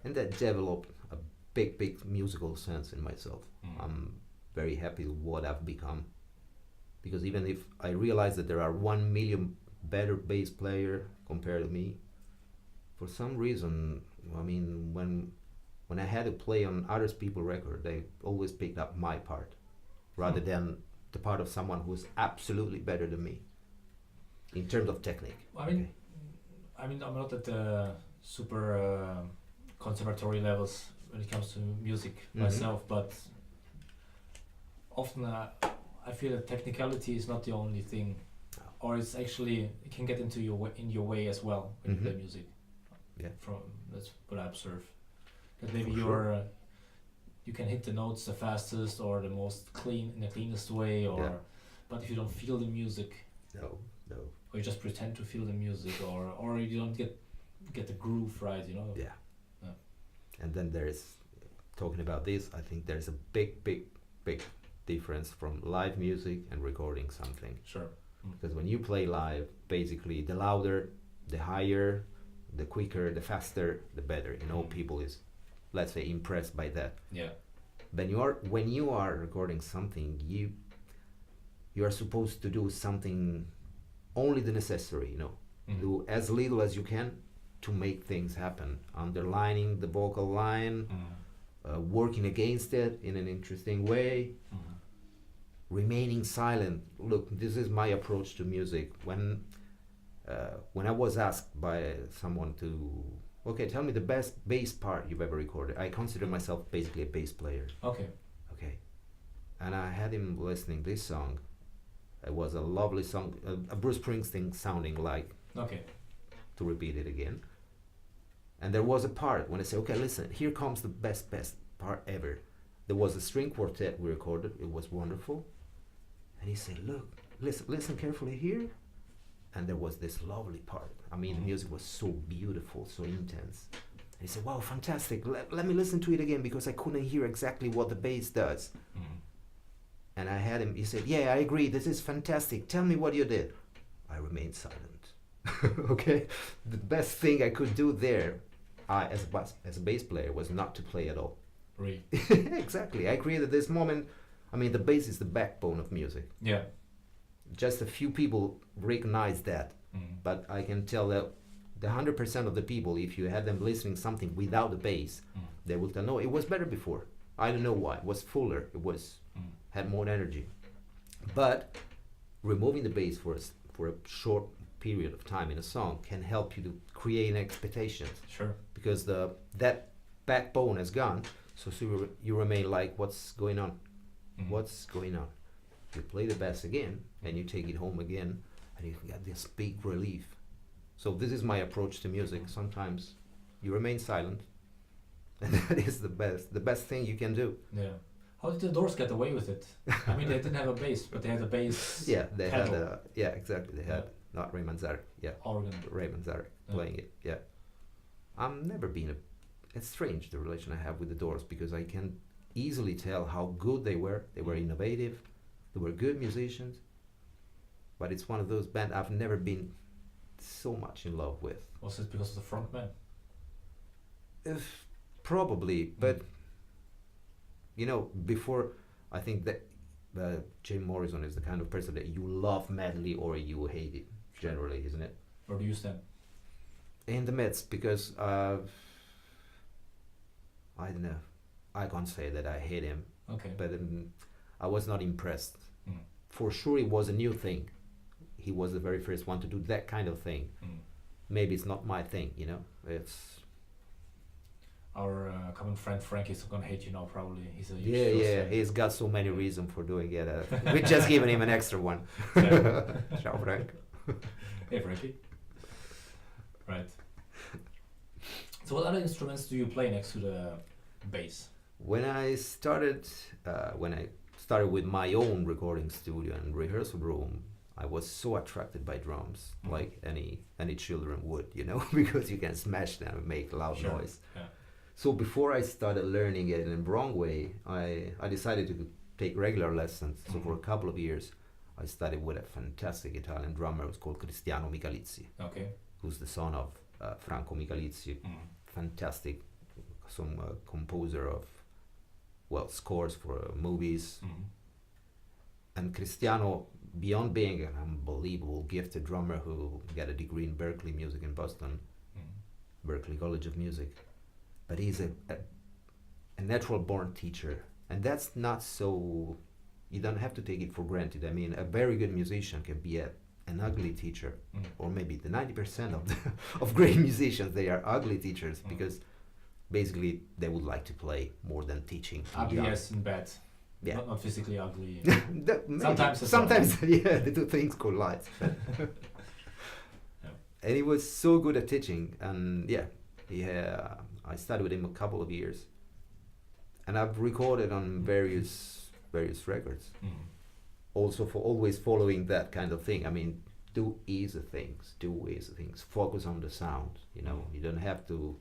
and that developed a big musical sense in myself. I'm very happy with what I've become, because even if I realize that there are 1 million better bass player compared to me, for some reason, I mean, when I had to play on other people's record, they always picked up my part rather than the part of someone who's absolutely better than me in terms of technique. I mean, I'm not at the super conservatory levels when it comes to music myself, but often I feel that technicality is not the only thing, or it's actually, it can get into your way as well when you play music. That's what I observe. That maybe you can hit the notes the fastest or the most in the cleanest way, but if you don't feel the music, or you just pretend to feel the music, or you don't get the groove right, you know. And then there's, talking about this, I think there's a big difference from live music and recording something. Sure. Because when you play live, basically the louder, the higher, the quicker, the faster, the better. You know, people is let's say, impressed by that. Yeah. When you are recording something, you are supposed to do something, only the necessary, do as little as you can to make things happen, underlining the vocal line, working against it in an interesting way, remaining silent. Look, this is my approach to music. When I was asked by someone to, okay, tell me the best bass part you've ever recorded, I consider myself basically a bass player. Okay. And I had him listening this song. It was a lovely song, a Bruce Springsteen sounding like. Okay. To repeat it again. And there was a part when I say, okay, listen, here comes the best part ever. There was a string quartet we recorded. It was wonderful. And he said, look, listen carefully here. And there was this lovely part. I mean, the music was so beautiful, so intense. And he said, wow, fantastic. Let me listen to it again because I couldn't hear exactly what the bass does. And I had him, he said, yeah, I agree, this is fantastic. Tell me what you did. I remained silent. Okay? The best thing I could do there, as a bass player, was not to play at all. Really? Exactly. I created this moment. I mean, the bass is the backbone of music. Yeah. Just a few people recognize that. But I can tell that the 100% of the people, if you had them listening something without the bass, they will tell, no, it was better before. I don't know why. It was fuller. It was had more energy. But removing the bass for a short period of time in a song can help you to create expectations. Sure. Because that backbone is gone, so you remain like, what's going on? What's going on? You play the bass again, and you take it home again, and you get this big relief. So this is my approach to music. Sometimes you remain silent, and that is the best thing you can do. Yeah. How did the Doors get away with it? I mean, they didn't have a bass, but they had a bass. Yeah, they pedal. had exactly. They had not Ray Manzarek. Yeah, organ. Ray Manzarek playing it. Yeah, I'm never been It's strange the relation I have with the Doors because I can easily tell how good they were. They were innovative. They were good musicians. But it's one of those bands I've never been so much in love with. Was it because of the frontman? Probably, but before, I think that Jim Morrison is the kind of person that you love madly or you hate it, generally, isn't it? Where do you stand? In the midst, because I don't know. I can't say that I hate him. Okay. But I was not impressed. For sure, it was a new thing. He was the very first one to do that kind of thing. Maybe it's not my thing, It's our common friend Frank is gonna hate you now. Probably he's a He's got so many reasons for doing it. We just given him an extra one. Ciao, Frank. Hey, Frankie. Right. So, what other instruments do you play next to the bass? When I started with my own recording studio and rehearsal room, I was so attracted by drums, like any children would, because you can smash them and make loud noise. Yeah. So before I started learning it in the wrong way, I decided to take regular lessons. So for a couple of years, I studied with a fantastic Italian drummer who's called Cristiano Michalizzi, who's the son of Franco Michalizzi, fantastic composer of, scores for movies. And Cristiano, beyond being an unbelievable gifted drummer who got a degree in Berklee Music in Boston, Berklee College of Music, but he's a natural born teacher. And that's not so, you don't have to take it for granted. I mean, a very good musician can be an ugly teacher, or maybe the 90% of great musicians, they are ugly teachers because basically they would like to play more than teaching. Ugly as in bad. Yeah. Not physically ugly. Sometimes, the two things collide. And he was so good at teaching, and I studied with him a couple of years, and I've recorded on various records. Also, for always following that kind of thing. I mean, do easy things. Focus on the sound. You don't have to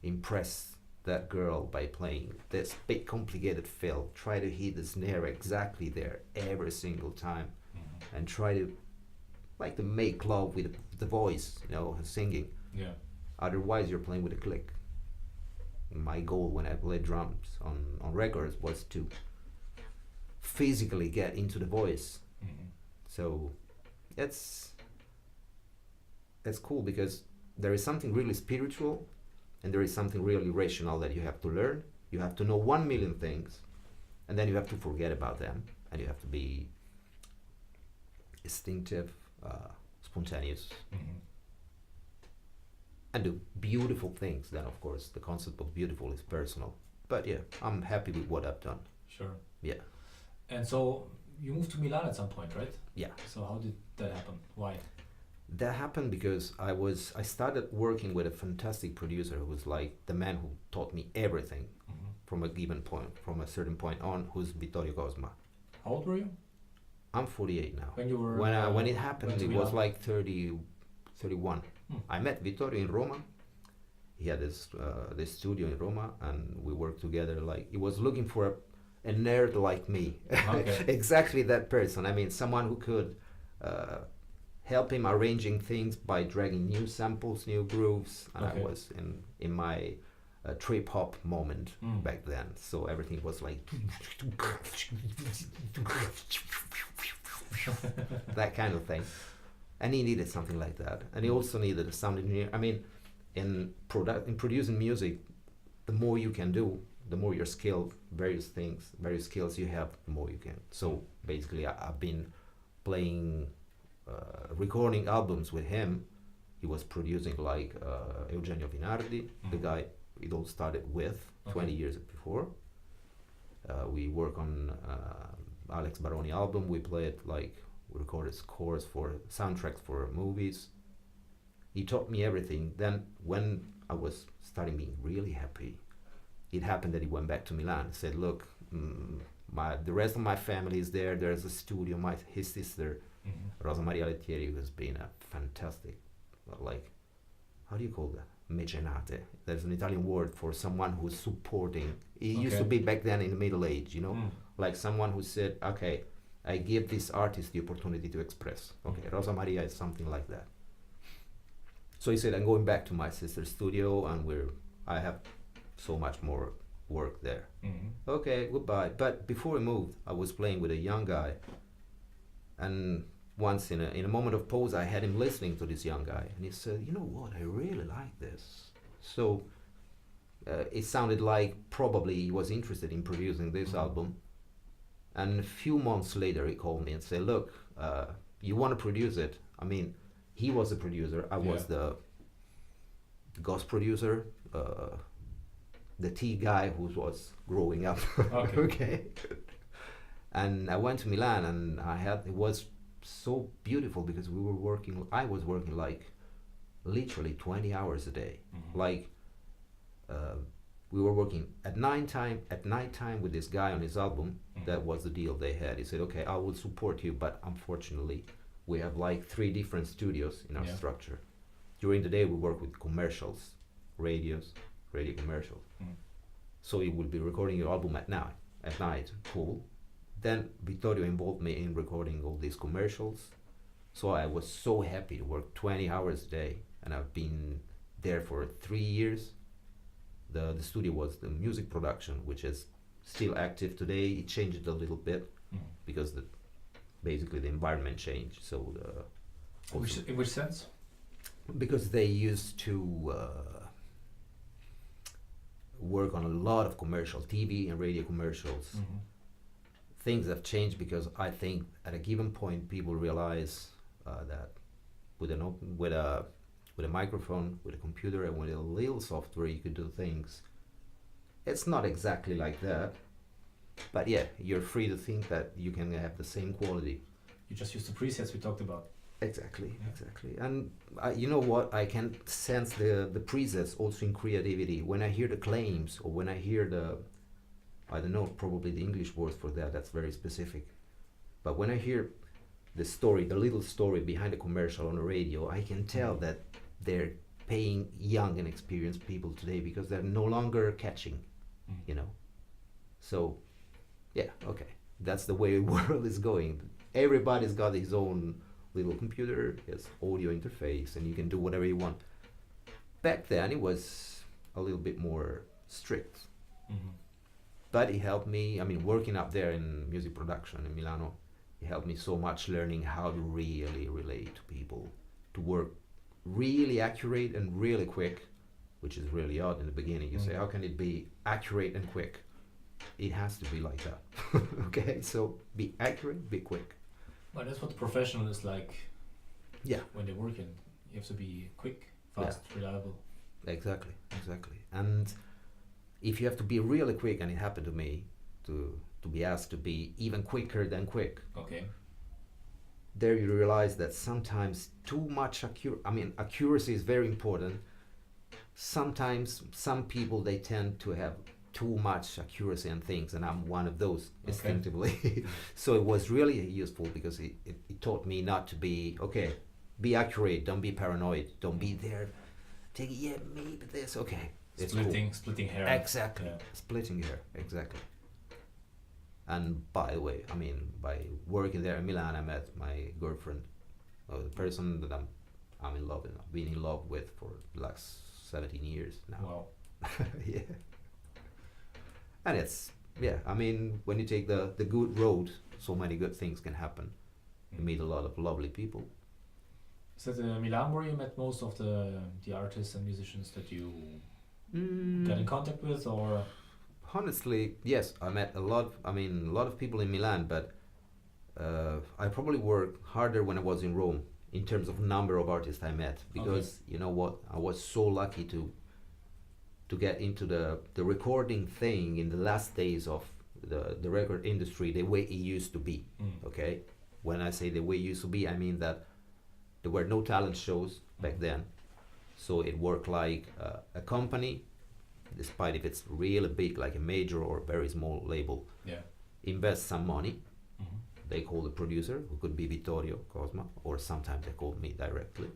impress that girl by playing this big complicated fill. Try to hit the snare exactly there every single time, and try to make love with the voice, singing. Yeah. Otherwise, you're playing with a click. my goal when I played drums on records was to physically get into the voice. So it's cool because there is something really spiritual and there is something really rational that you have to learn. You have to know 1,000,000 things and then you have to forget about them and you have to be instinctive, spontaneous, and do beautiful things. Then of course the concept of beautiful is personal. But yeah, I'm happy with what I've done. Sure. Yeah. And so you moved to Milan at some point, right? Yeah. So how did that happen? Why? That happened because I started working with a fantastic producer who was like the man who taught me everything from a given point, from a certain point on, who's Vittorio Cosma. How old were you? I'm 48 now. When you were when it happened, it was like 30, 31. I met Vittorio in Roma. He had this studio in Roma, and we worked together. Like he was looking for a nerd like me, Okay. exactly that person. I mean, someone who could help him arranging things by dragging new samples, new grooves. And Okay. I was in my trip hop moment back then, so everything was like that kind of thing. And he needed something like that, and he also needed a sound engineer. I mean, in producing music, the more you can do, the more you're skilled, various skills you have, the more you can. So basically I've been playing recording albums with him. He was producing like Eugenio Vinardi, the guy it all started with 20 years before. We work on Alex Baroni album. We played we recorded scores for soundtracks for movies. He taught me everything. Then when I was starting being really happy, it happened that he went back to Milan and said, look, the rest of my family is there. There's a studio. His sister, Rosa Maria Lettieri, who has been a fantastic, how do you call that? Mecenate. There's an Italian word for someone who's supporting. It used to be back then in the Middle Age, like someone who said, okay, I give this artist the opportunity to express. Okay, Rosa Maria is something like that. So he said, I'm going back to my sister's studio, and I have so much more work there. Okay, goodbye. But before we moved, I was playing with a young guy, and once in a moment of pause, I had him listening to this young guy, and he said, you know what, I really like this. So it sounded like probably he was interested in producing this album. And a few months later, he called me and said, look, you want to produce it? I mean, he was the producer, I was the ghost producer, the tea guy who was growing up. Okay. And I went to Milan, and it was so beautiful because I was working like literally 20 hours a day. We were working at nighttime with this guy on his album. That was the deal they had. He said, okay, I will support you, but unfortunately we have like 3 different studios in our structure. During the day we work with commercials, radio commercials. So you will be recording your album at night, cool. Then Vittorio involved me in recording all these commercials. So I was so happy to work 20 hours a day, and I've been there for 3 years. The studio was the music production, which is still active today. It changed a little bit because basically the environment changed. So in which sense? Because they used to work on a lot of commercial TV and radio commercials. Things have changed because I think at a given point people realize that with a microphone, with a computer, and with a little software you could do things. It's not exactly like that, but yeah, you're free to think that you can have the same quality. You just use the presets we talked about. Exactly. And you know what? I can sense the presets also in creativity. When I hear the claims, or when I hear I don't know, probably the English word for that's very specific. But when I hear the little story behind the commercial on the radio, I can tell that they're paying young and experienced people today because they're no longer catching, So, yeah, okay. That's the way the world is going. Everybody's got his own little computer, his audio interface, and you can do whatever you want. Back then, it was a little bit more strict. Mhm. But it helped me, I mean, working up there in music production in Milano, it helped me so much learning how to really relate to people, to work really accurate and really quick, which is really odd in the beginning. You say, how can it be accurate and quick? It has to be like that. Okay, so be accurate, be quick. Well, that's what the professional is like. Yeah. When they're working, you have to be quick, fast, reliable. Exactly. And if you have to be really quick, and it happened to me, to be asked to be even quicker than quick. Okay. There you realize that sometimes too much accuracy is very important. Sometimes some people, they tend to have too much accuracy in things, and I'm one of those instinctively. So it was really useful because it taught me not to be, be accurate, don't be paranoid, don't be there, take maybe this, Splitting hair. Exactly. Yeah. Splitting hair, exactly. And by the way, I mean, by working there in Milan, I met my girlfriend, the person that I'm in love with, I've been in love with for the last 17 years now. Wow. Yeah. And it's, I mean, when you take the good road, so many good things can happen. You meet a lot of lovely people. Is that Milan where you met most of the artists and musicians that you get in contact with, or? Honestly, yes, I met a lot of people in Milan, but I probably worked harder when I was in Rome in terms of number of artists I met, because you know what, I was so lucky to get into the recording thing in the last days of the record industry, the way it used to be. Okay, when I say the way it used to be, I mean that there were no talent shows back then, so it worked like a company, despite if it's really big, like a major or very small label, invest some money. They call the producer, who could be Vittorio Cosma, or sometimes they call me directly,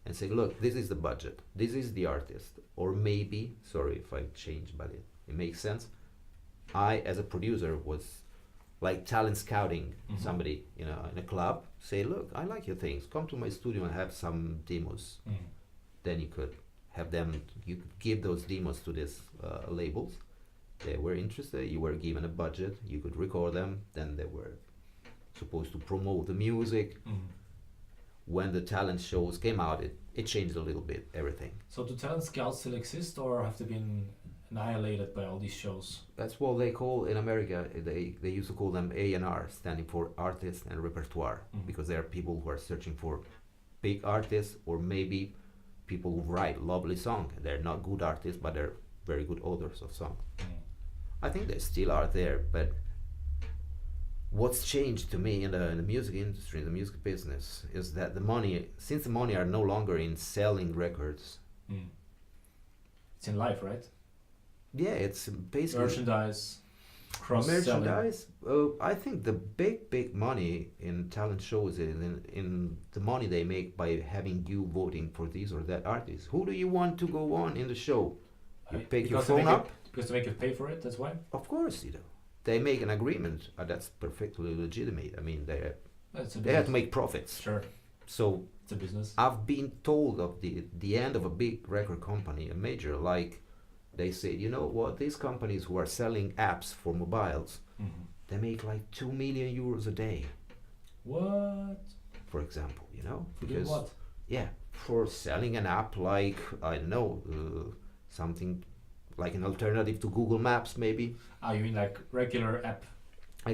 and say, look, this is the budget, this is the artist, or maybe, sorry if I change, but it makes sense. I, as a producer, was like talent scouting somebody, in a club, say, look, I like your things, come to my studio and have some demos. Then you could have them, you could give those demos to these labels. They were interested, you were given a budget, you could record them, then they were supposed to promote the music. When the talent shows came out, it changed a little bit, everything. So do talent scouts still exist, or have they been annihilated by all these shows? That's what they call, in America, they used to call them A&R, standing for artist and repertoire, because they are people who are searching for big artists, or maybe people who write lovely songs. They're not good artists, but they're very good authors of songs. I think they still are there, but what's changed to me in the music industry, in the music business, is that since the money are no longer in selling records. It's in life, right? Yeah, it's basically merchandise, cross-selling. Merchandise. I think the big money in talent shows is in the money they make by having you voting for this or that artist. Who do you want to go on in the show? You pick your phone up. Because they make you pay for it, that's why? Of course you do. They make an agreement, that's perfectly legitimate. I mean, they have to make profits. Sure. So it's a business. I've been told of the end of a big record company, a major, like they say, you know what, these companies who are selling apps for mobiles, they make like 2 million euros a day. What? For example, you know? For doing what? Yeah, for selling an app like, I don't know, something like an alternative to Google Maps, maybe. Ah, you mean like regular app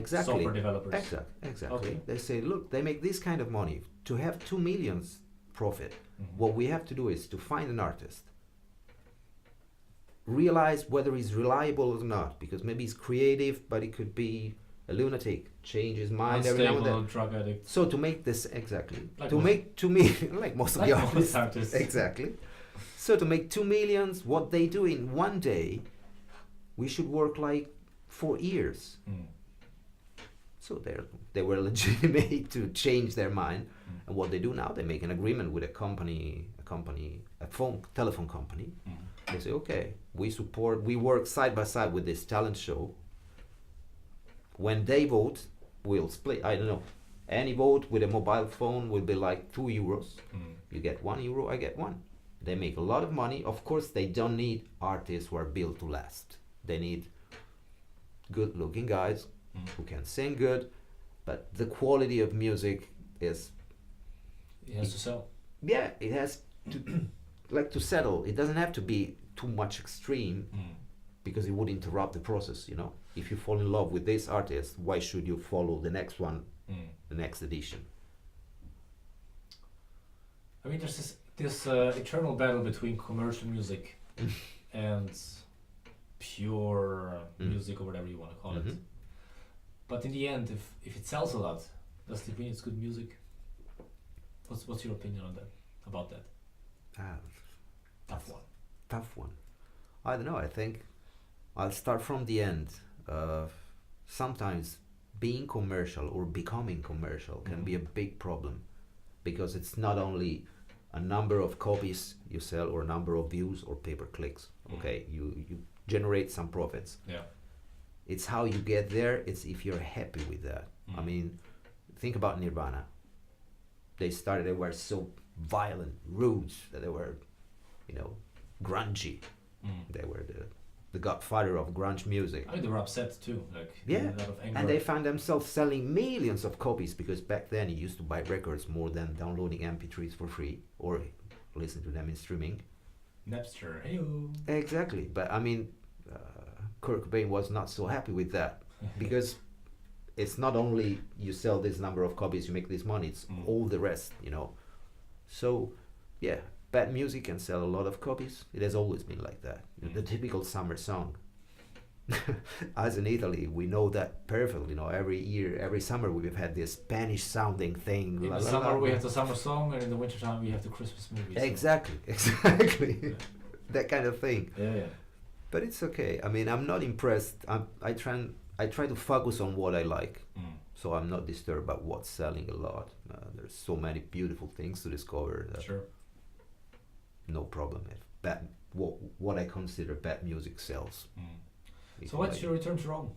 software developers? Exactly. Okay. They say, look, they make this kind of money. To have 2 million profit, what we have to do is to find an artist, realize whether he's reliable or not, because maybe he's creative, but he could be a lunatic, change his mind every now and then. Drug addict. So to make this, exactly, like to make 2 million, like most of the artists. Exactly. So to make 2 million, what they do in one day, we should work like 4 years. So they were legitimate to change their mind. And what they do now, they make an agreement with a telephone company. They say, okay, we work side by side with this talent show. When they vote, we'll split, I don't know, any vote with a mobile phone will be like 2 euros. You get 1 euro, I get 1. They make a lot of money. Of course, they don't need artists who are built to last. They need good-looking guys who can sing good, but the quality of music is... It has to sell. Yeah, it has to like to settle. It doesn't have to be too much extreme because it would interrupt the process, you know. If you fall in love with this artist, why should you follow the next one, the next edition? I mean, there's this eternal battle between commercial music and pure music, or whatever you want to call it. But in the end, if it sells a lot, does it mean it's good music? What's your opinion on that? About that? Tough one. Tough one. I don't know. I think I'll start from the end. Sometimes being commercial or becoming commercial can be a big problem, because it's not only a number of copies you sell or a number of views or pay-per-clicks. Okay, you generate some profits. Yeah. It's how you get there. It's if you're happy with that. I mean, think about Nirvana. They were so violent, rude, that they were, you know, grungy. They were the godfather of grunge music. I mean, they were upset too, like Yeah, a lot of anger. and they found themselves selling millions of copies, because back then you used to buy records more than downloading MP3s for free or listen to them in streaming. Napster, hey-o. Exactly, but I mean, Kurt Cobain was not so happy with that, because it's not only you sell this number of copies, you make this money, it's all the rest, you know. So, yeah, bad music can sell a lot of copies. It has always been like that. The typical summer song. As in Italy, we know that perfectly. You know, every year, every summer, we've had this Spanish-sounding thing. In the summer we have the summer song, and in the wintertime we have the Christmas movie. Exactly. That kind of thing. Yeah. But it's okay. I mean, I'm not impressed. I try to focus on what I like, so I'm not disturbed by what's selling a lot. There's so many beautiful things to discover. That Sure. No problem if what I consider bad music sells. So what's your return to Rome?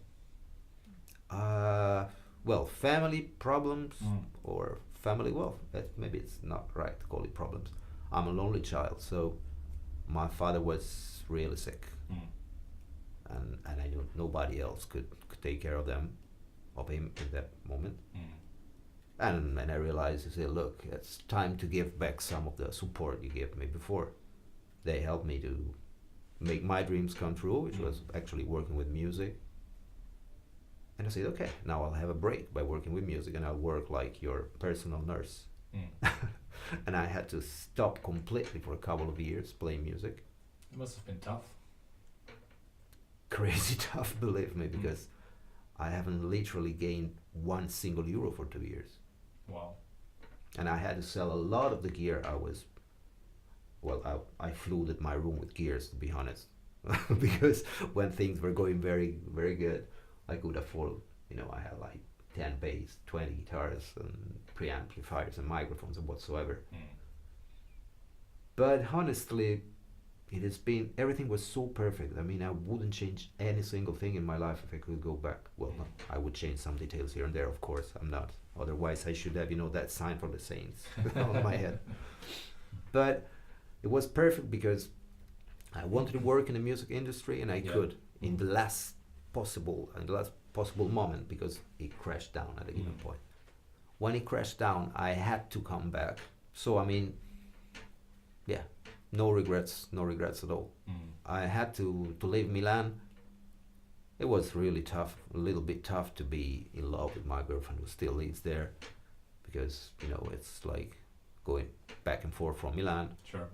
Well, family problems or family. Well, maybe it's not right to call it problems. I'm a lonely child, so my father was really sick. And I knew nobody else could take care of him in that moment. And I realized, I said, look, it's time to give back some of the support you gave me before. They helped me to make my dreams come true, which was actually working with music. And I said, okay, now I'll have a break by working with music, and I'll work like your personal nurse. And I had to stop completely for a couple of years playing music. It must have been tough. Crazy tough, believe me, because I haven't literally gained €1 single for 2 years. Wow. And I had to sell a lot of the gear I flooded my room with gears, to be honest. Because when things were going very, very good, I could afford, you know, I had like 10 bass, 20 guitars, and preamplifiers and microphones and whatsoever. But honestly, it has been, everything was so perfect. I mean, I wouldn't change any single thing in my life if I could go back. Well, no, I would change some details here and there, of course. I'm not. Otherwise, I should have, you know, that sign for the saints on my head. But it was perfect because I wanted to work in the music industry, and I could in the last possible moment, because it crashed down at a given point. When it crashed down, I had to come back. So I mean, yeah, no regrets at all. I had to leave Milan. It was really tough, a little bit tough to be in love with my girlfriend who still lives there, because, you know, it's like going back and forth from Milan. Sure.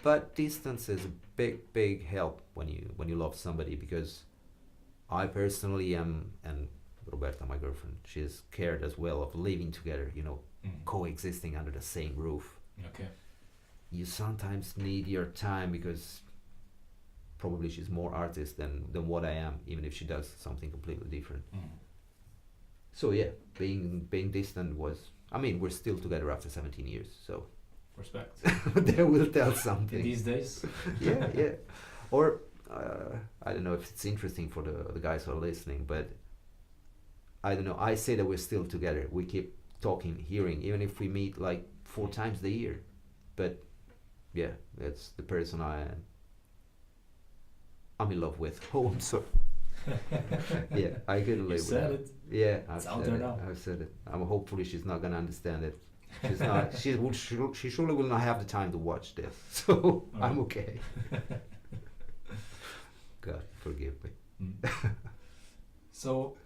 But distance is a big help when you love somebody, because I personally am, and Roberta, my girlfriend, she's scared as well of living together, you know, coexisting under the same roof. Okay. You sometimes need your time, because probably she's more artist than what I am, even if she does something completely different. So yeah, being distant was, I mean, we're still together after 17 years, so respect. That will tell something. These days. yeah. Or I don't know if it's interesting for the guys who are listening, but I don't know, I say that we're still together. We keep talking, hearing, even if we meet like 4 times a year. But yeah, it's the person I'm in love with. Oh, I'm sorry. Yeah, I could live You said without. it. Yeah, It's I've out said there it. now. I've said it. Hopefully she's not gonna understand it. She's not. She surely will not have the time to watch this. So I'm okay. God forgive me. So,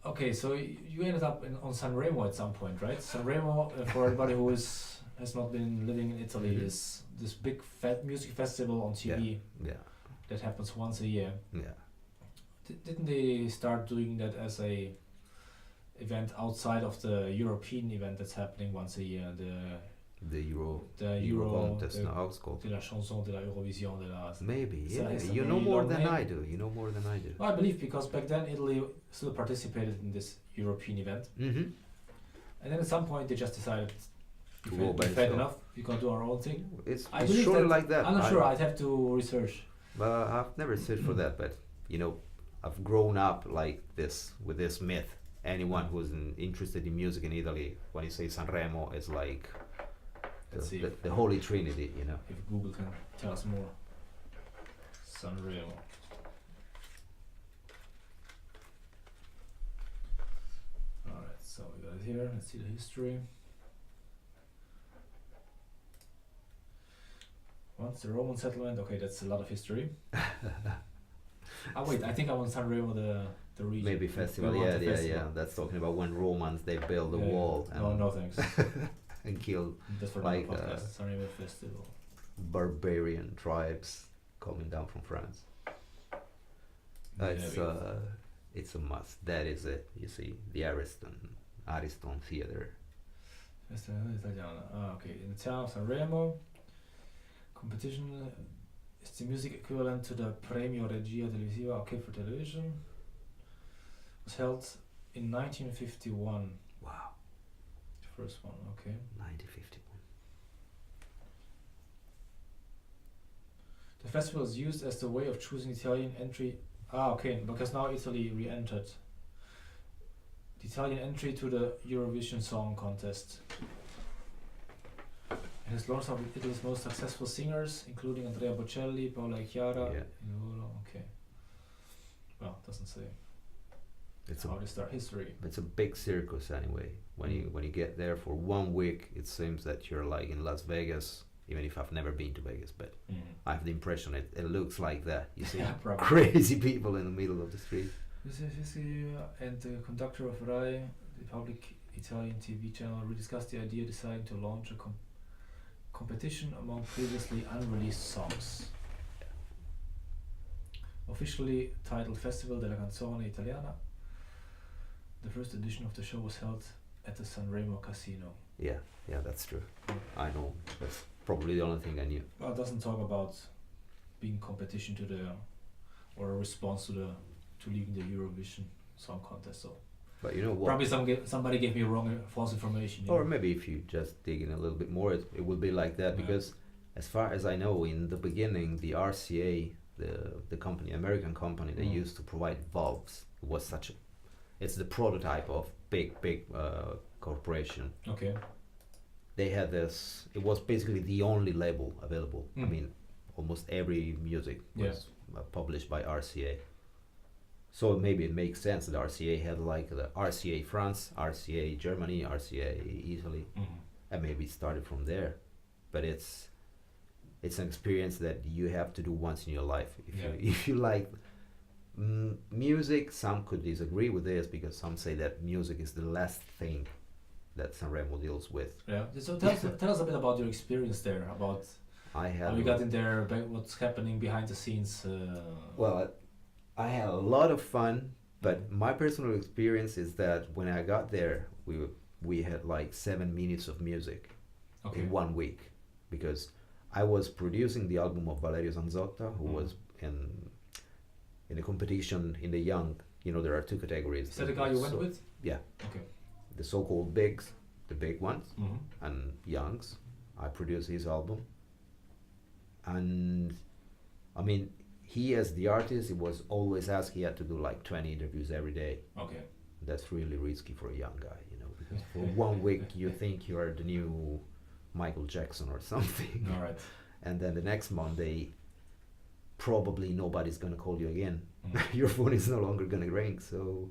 okay, so you ended up on Sanremo at some point, right? Sanremo, for everybody who has not been living in Italy, is this big music festival on TV Yeah. that happens once a year. Yeah. Didn't they start doing that as a event outside of the European event that's happening once a year? The Euro contest, no, how's it called? de la chanson, de la Eurovision, de la... Maybe, yeah. It's a You know really more long than name. I do. You know more than I do. Well, I believe because back then Italy still participated in this European event. Mm-hmm. And then at some point they just decided To go by we've had itself. enough, we can do our own thing. It's I believe surely that- like that. I'm not sure, I'd have to research. Well, I've never searched for that, but you know, I've grown up like this with this myth. Anyone who's interested in music in Italy, when you say Sanremo, it's like Let's see the Holy Trinity, you know. if Google can tell us more. Sanremo. Alright, so we got it here, let's see the history. Once the Roman settlement, okay, that's a lot of history. Oh wait, I think I want Sanremo the region. Maybe festival, We want yeah, the yeah, festival. yeah. That's talking about when Romans they built the Yeah, wall yeah. No, no thanks. and killed That's for Like, another podcast. Sanremo festival. barbarian tribes coming down from France. It's a must. That is it. You see, the Ariston Theater. Festival Italiana. Ah, okay. In the town of Sanremo, competition is the music equivalent to the Premio Regia Televisiva, okay, for television. Was held in 1951. Wow, The first one, okay. 1951. The festival is used as the way of choosing Italian entry. Ah, okay, because now Italy re-entered. The Italian entry to the Eurovision Song Contest. It has launched some of Italy's most successful singers, including Andrea Bocelli, Paola Chiara. Yeah. Okay. Well, doesn't say It's how a they start history. it's a big circus anyway. When you get there for 1 week, it seems that you're like in Las Vegas. Even if I've never been to Vegas, but I have the impression it looks like that. You see Yeah, probably. crazy people in the middle of the street. And the conductor of RAI, the public Italian TV channel, rediscussed the idea, deciding to launch a competition among previously unreleased songs. Officially titled Festival della Canzone Italiana, the first edition of the show was held at the Sanremo Casino. Yeah, that's true. I know. That's probably the only thing I knew. Well, it doesn't talk about being competition to the, or a response to leaving the Eurovision Song Contest. So But you know what? probably somebody gave me wrong false information. you Or know. maybe if you just dig in a little bit more, it will be like that. Yeah. Because as far as I know, in the beginning, the RCA, the company, American company, they used to provide valves. It was it's the prototype of big corporation. Okay. They had this. It was basically the only label available. I mean, almost every music was published by RCA. So maybe it makes sense that RCA had like the RCA France, RCA Germany, RCA Italy, and maybe it started from there. But it's an experience that you have to do once in your life. If you like music, some could disagree with this because some say that music is the last thing that Sanremo deals with. Yeah. So tell us a bit about your experience there. About how you got in there. What's happening behind the scenes. Well, I had a lot of fun, but my personal experience is that when I got there, we had like 7 minutes of music in 1 week, because I was producing the album of Valerio Zanzotta, who was in a competition in the young. You know, there are 2 categories. Is that the guy you went with? Yeah. Okay. The so-called bigs, the big ones, and youngs. I produced his album, and I mean, he as the artist, he was always asked. He had to do like 20 interviews every day. Okay. That's really risky for a young guy, you know, because for 1 week you think you are the new Michael Jackson or something. All right. and then the next Monday, probably nobody's gonna call you again. Your phone is no longer gonna ring. So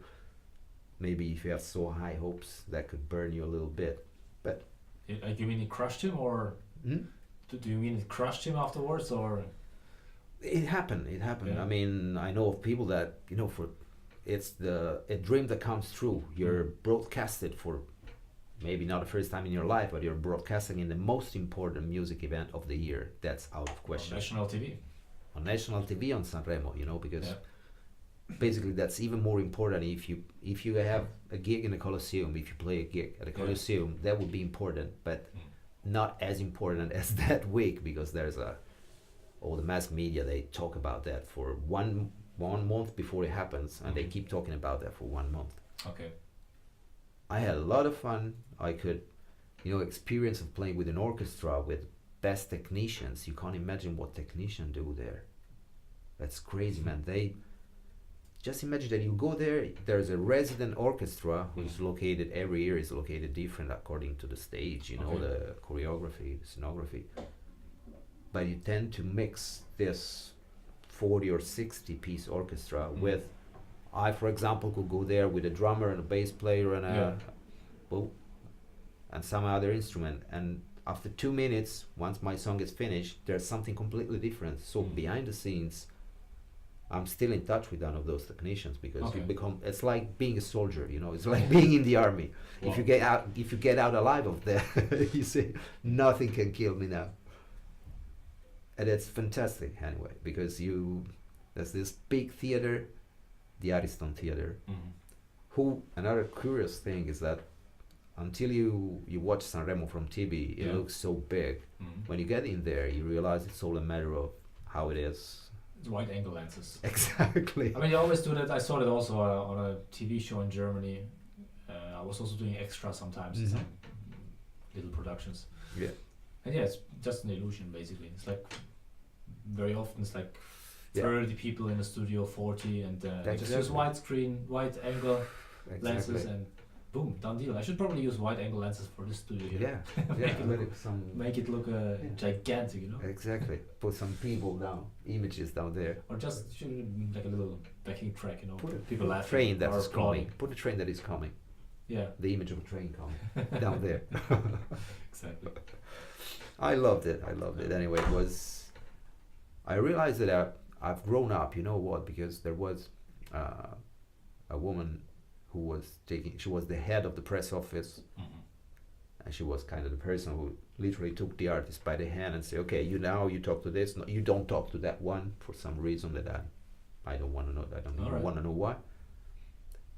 maybe if you have so high hopes, that could burn you a little bit. But you mean it crushed him, or do you mean it crushed him afterwards, or? It happened. Yeah. I mean, I know of people that, you know, for it's a dream that comes true. You're broadcasted for maybe not the first time in your life, but you're broadcasting in the most important music event of the year. That's out of question. On national TV. On national TV, on Sanremo, you know, because basically that's even more important. If you have a gig in the Colosseum, if you play a gig at the Colosseum, that would be important, but not as important as that week, because there's all the mass media, they talk about that for one month before it happens, and they keep talking about that for 1 month. Okay. I had a lot of fun. I could, you know, experience of playing with an orchestra with best technicians. You can't imagine what technicians do there. That's crazy, man. They just imagine that you go there. There's a resident orchestra who's located every year, is located different according to the stage, you know, the choreography, the scenography. But you tend to mix this 40 or 60 piece orchestra with, I, for example, could go there with a drummer and a bass player and and some other instrument, and after 2 minutes, once my song is finished, there's something completely different. So behind the scenes, I'm still in touch with one of those technicians, because you become, it's like being a soldier, you know, it's like being in the army. Wow. If you get out alive of there, you say nothing can kill me now. And it's fantastic anyway, because there's this big theater, the Ariston Theater, who, another curious thing is that until you watch Sanremo from TV, it looks so big. When you get in there, you realize it's all a matter of how it is. It's wide angle lenses. Exactly. I mean, you always do that. I saw that also on a TV show in Germany. I was also doing extra sometimes in some little productions. Yeah. And it's just an illusion, basically. It's like, very often it's like 30 people in the studio, 40, and just use widescreen, wide angle lenses, and boom, done deal. I should probably use wide angle lenses for this studio. Make it look gigantic, you know. Exactly. Put some images down there, or just like a little backing track, you know. People laughing. Train that is coming. Put a train that is coming. Yeah. The image of a train coming down there. Exactly. I loved it. Anyway, it was. I realized that I've grown up, you know what, because there was a woman who was she was the head of the press office, and she was kind of the person who literally took the artist by the hand and said, okay, you talk to this, no, you don't talk to that one, for some reason that I don't want to know, I don't want to know why.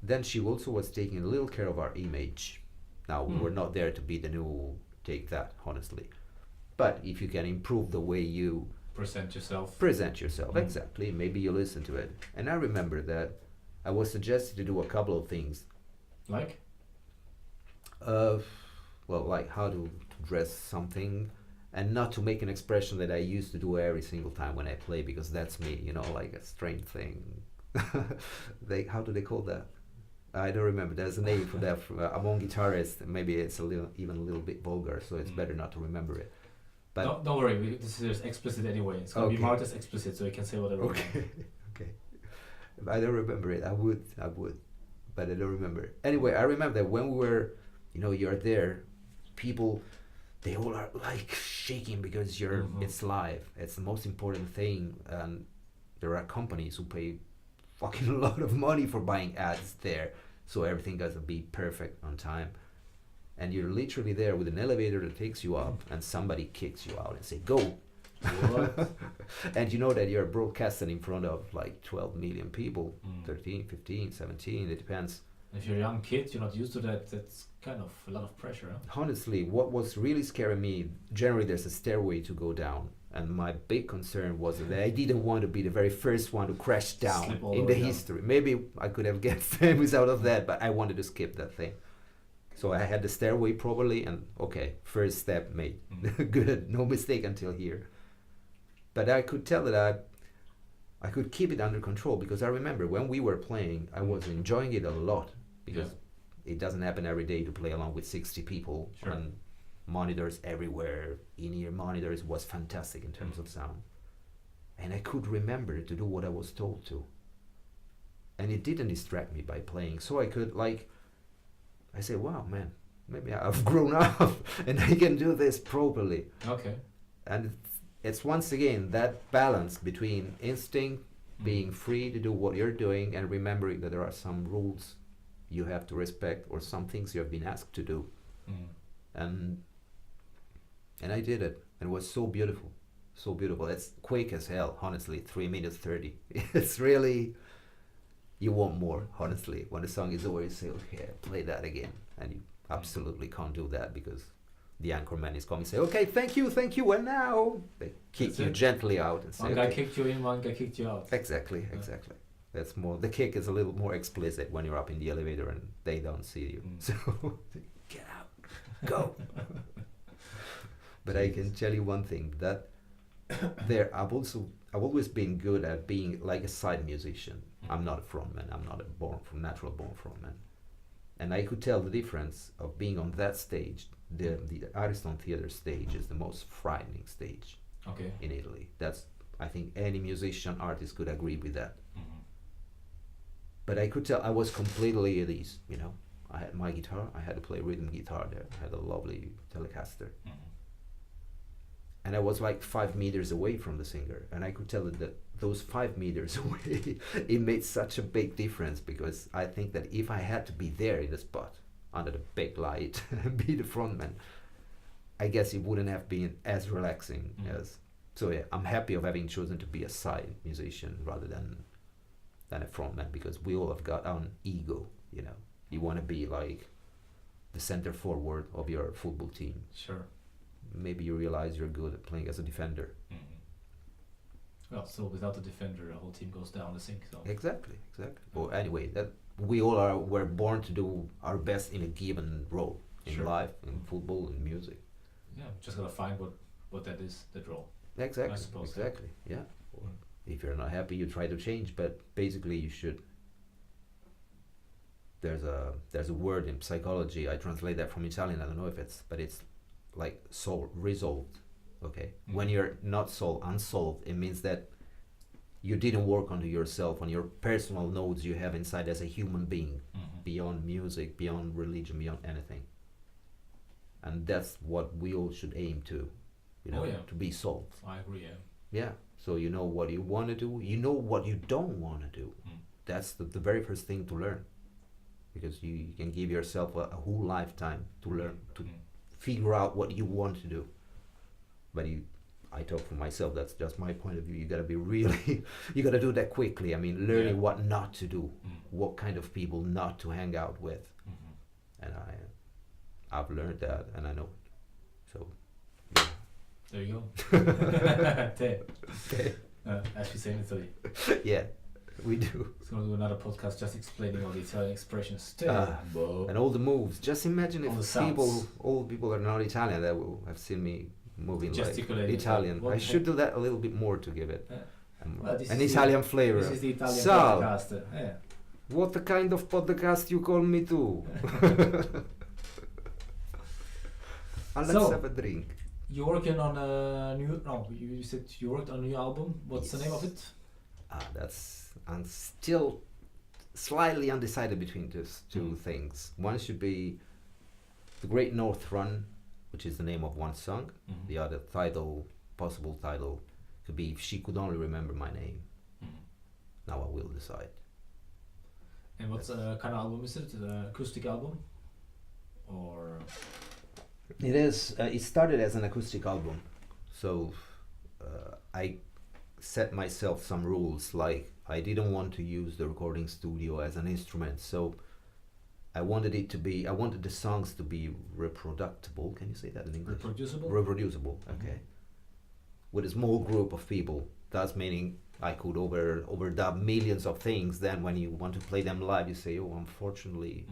Then she also was taking a little care of our image. Now, we were not there to be the new take that, honestly. But if you can improve the way you present yourself, exactly, maybe you listen to it. And I remember that I was suggested to do a couple of things, like like how to dress something, and not to make an expression that I used to do every single time when I play, because that's me, you know, like a strange thing. How do they call that? I don't remember. There's a name for that among guitarists. Maybe it's even a little bit vulgar, so it's better not to remember it. But don't worry, this is explicit anyway. It's going to be marked as explicit, so you can say whatever. Okay. I don't remember it. I would, but I don't remember it. Anyway, I remember that when we were, you know, you're there, people, they all are like shaking because it's live. It's the most important thing, and there are companies who pay fucking a lot of money for buying ads there, so everything has to be perfect on time. And you're literally there with an elevator that takes you up, and somebody kicks you out and say, go. What? And you know that you're broadcasting in front of like 12 million people, 13, 15, 17, it depends. If you're a young kid, you're not used to that, that's kind of a lot of pressure. Huh? Honestly, what was really scaring me, generally there's a stairway to go down, and my big concern was that I didn't want to be the very first one to crash down in the history. Maybe I could have get famous out of that, but I wanted to skip that thing. So I had the stairway probably, and okay, first step made. Good, no mistake until here. But I could tell that I could keep it under control, because I remember when we were playing, I was enjoying it a lot, because it doesn't happen every day to play along with 60 people. Sure. And monitors everywhere, in-ear monitors, was fantastic in terms of sound. And I could remember to do what I was told to. And it didn't distract me by playing. So I could, like, I say, wow, man, maybe I've grown up and I can do this properly. Okay. And it's once again that balance between instinct, being free to do what you're doing, and remembering that there are some rules you have to respect or some things you have been asked to do. And I did it, and it was so beautiful. So beautiful. It's quick as hell, honestly. 3 minutes 30. It's really, you want more, honestly. When the song is over, you say, okay, play that again. And you absolutely can't do that because the anchorman is coming and say, okay, thank you, and now they kick you gently out and say, one guy kicked you in, one guy kicked you out. Exactly. That's more, the kick is a little more explicit when you're up in the elevator and they don't see you. So, get out, go. But I can tell you one thing, that I've always been good at being like a side musician. I'm not a frontman. I'm not a natural born frontman. And I could tell the difference of being on that stage. The Ariston Theatre stage is the most frightening stage in Italy. That's, I think any musician, artist could agree with that. But I could tell I was completely at ease, you know. I had my guitar, I had to play rhythm guitar there. I had a lovely Telecaster. And I was like 5 meters away from the singer, and I could tell that those 5 meters away, it made such a big difference, because I think that if I had to be there in the spot, under the big light, and be the frontman, I guess it wouldn't have been as relaxing as. So yeah, I'm happy of having chosen to be a side musician rather than a frontman, because we all have got our own ego, you know. You want to be like the center forward of your football team. Sure. Maybe you realize you're good at playing as a defender. Well, so without a defender, the whole team goes down the sink. So. Exactly. Well, anyway, that we all were born to do our best in a given role in life, in football, in music. Yeah, just gotta find what that is, that role. Exactly. I suppose, Exactly. Yeah. If you're not happy, you try to change, but basically you should. There's a word in psychology. I translate that from Italian. I don't know if it's like resolved. Okay. When you're not unsolved, it means that you didn't work onto yourself, on your personal nodes you have inside as a human being, beyond music, beyond religion, beyond anything. And that's what we all should aim to, you know, to be solved. I agree. Yeah. So you know what you want to do, you know what you don't want to do. That's the very first thing to learn, because you can give yourself a whole lifetime to learn, to figure out what you want to do. But I talk for myself, that's just my point of view. You gotta be really, you gotta do that quickly. I mean, learning what not to do, what kind of people not to hang out with. And I've learned that, and I know it. So, yeah. There you go. Te. As we say in Italy. Yeah, we do. So we'll do another podcast just explaining all the Italian expressions. And all the moves. Just imagine all if all people are not Italian that will have seen me moving like Italian. I should do that a little bit more to give it an Italian flavor. This is the Italian Sal, podcast. what kind of podcast you call me to? And let's have a drink. You're working on a new... No, you said you worked on a new album. What's the name of it? I'm still slightly undecided between those two things. One should be The Great North Run, which is the name of one song. The other possible title, could be If She Could Only Remember My Name. Now I will decide. And what kind of album is it? An acoustic album? Or... It is. It started as an acoustic album. So I set myself some rules, like I didn't want to use the recording studio as an instrument. So I wanted the songs to be reproducible. Can you say that in English? Reproducible, okay. With a small group of people. That's meaning I could overdub millions of things. Then when you want to play them live, you say, oh, unfortunately,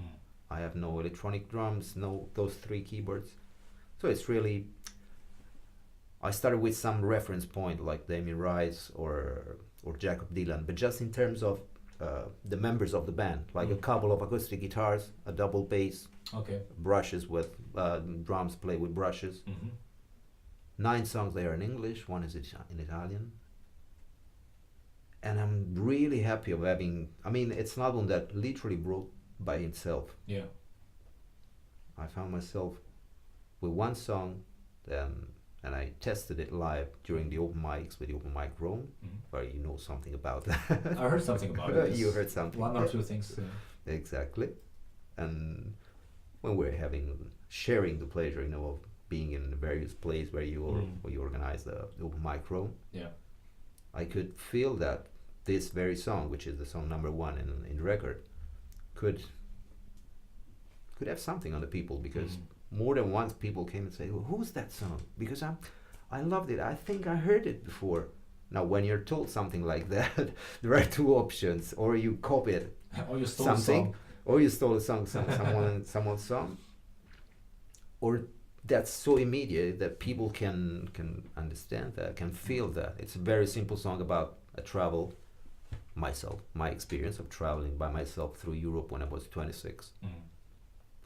I have no electronic drums, no those 3 keyboards. So it's really, I started with some reference point like Damien Rice or Jacob Dylan, but just in terms of the members of the band, like a couple of acoustic guitars, a double bass, Okay. brushes with drums played with brushes. 9 songs there in English, one is in Italian. And I'm really happy of having, I mean, it's an album that literally wrote by himself. Yeah. I found myself with one song, and I tested it live during the open mics with the open mic room, where you know something about that. I heard something about it. You heard something. One or two things. Exactly. And when we're sharing the pleasure, you know, of being in various places where you organize the open mic room, Yeah. I could feel that this very song, which is the song number 1 in the record, could have something on the people, because more than once people came and say, well, who's that song? Because I loved it. I think I heard it before. Now, when you're told something like that, there are 2 options: or you copy it, or you stole something, a song. or you stole a song, someone's song, or that's so immediate that people can understand that, can feel that. It's a very simple song about a travel, my experience of traveling by myself through Europe when I was 26.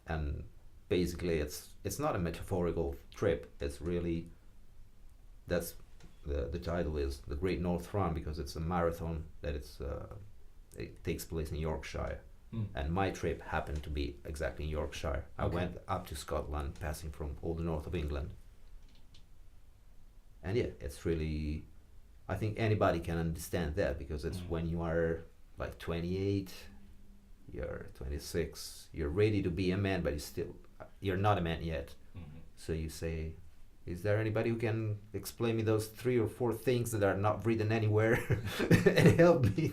And basically it's not a metaphorical trip. It's really, that's the title is The Great North Run, because it's a marathon that it takes place in Yorkshire. And my trip happened to be exactly in Yorkshire. I went up to Scotland, passing from all the north of England. And yeah, it's really, I think anybody can understand that, because it's when you are like 28, you're 26, you're ready to be a man, but you're not a man yet. So you say, is there anybody who can explain me those 3 or 4 things that are not written anywhere and help me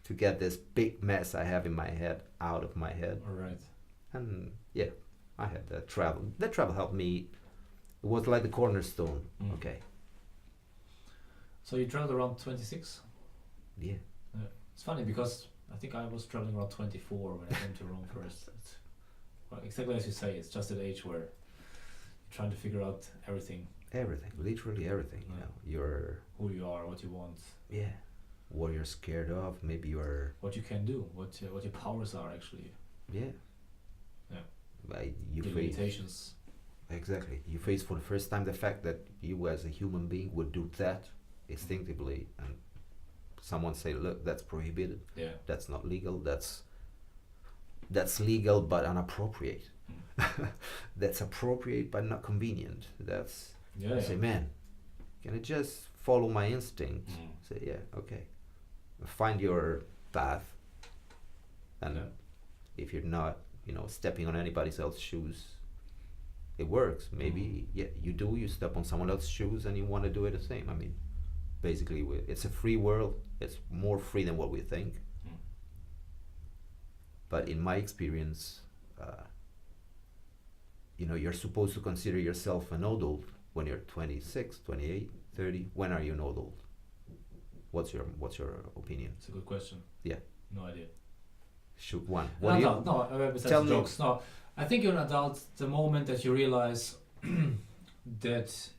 to get this big mess I have in my head out of my head? All right. And yeah, I had that travel. That travel helped me. It was like the cornerstone. Okay. So you traveled around 26? Yeah. It's funny because I think I was traveling around 24 when I came to Rome first. Well, exactly as you say, it's just an age where you're trying to figure out everything. Everything, literally everything. You know, you're who you are, what you want. Yeah. What you're scared of, maybe what you can do, what your powers are actually. Yeah. You face limitations. Exactly. You face for the first time the fact that you as a human being would do that instinctively, and someone say, look, that's prohibited. Yeah. That's not legal. That's legal but inappropriate. That's appropriate but not convenient. That's say, man, can I just follow my instinct? Say, yeah, okay. Find your path, and if you're not, stepping on anybody else's shoes, it works. Maybe you step on someone else's shoes and you want to do it the same. I mean, basically, it's a free world. It's more free than what we think. But in my experience, you're supposed to consider yourself an adult when you're 26, 28, 30. When are you an adult? What's your opinion? It's a good question. Yeah. No idea. Shoot one. Besides jokes. No, I think you're an adult the moment that you realize that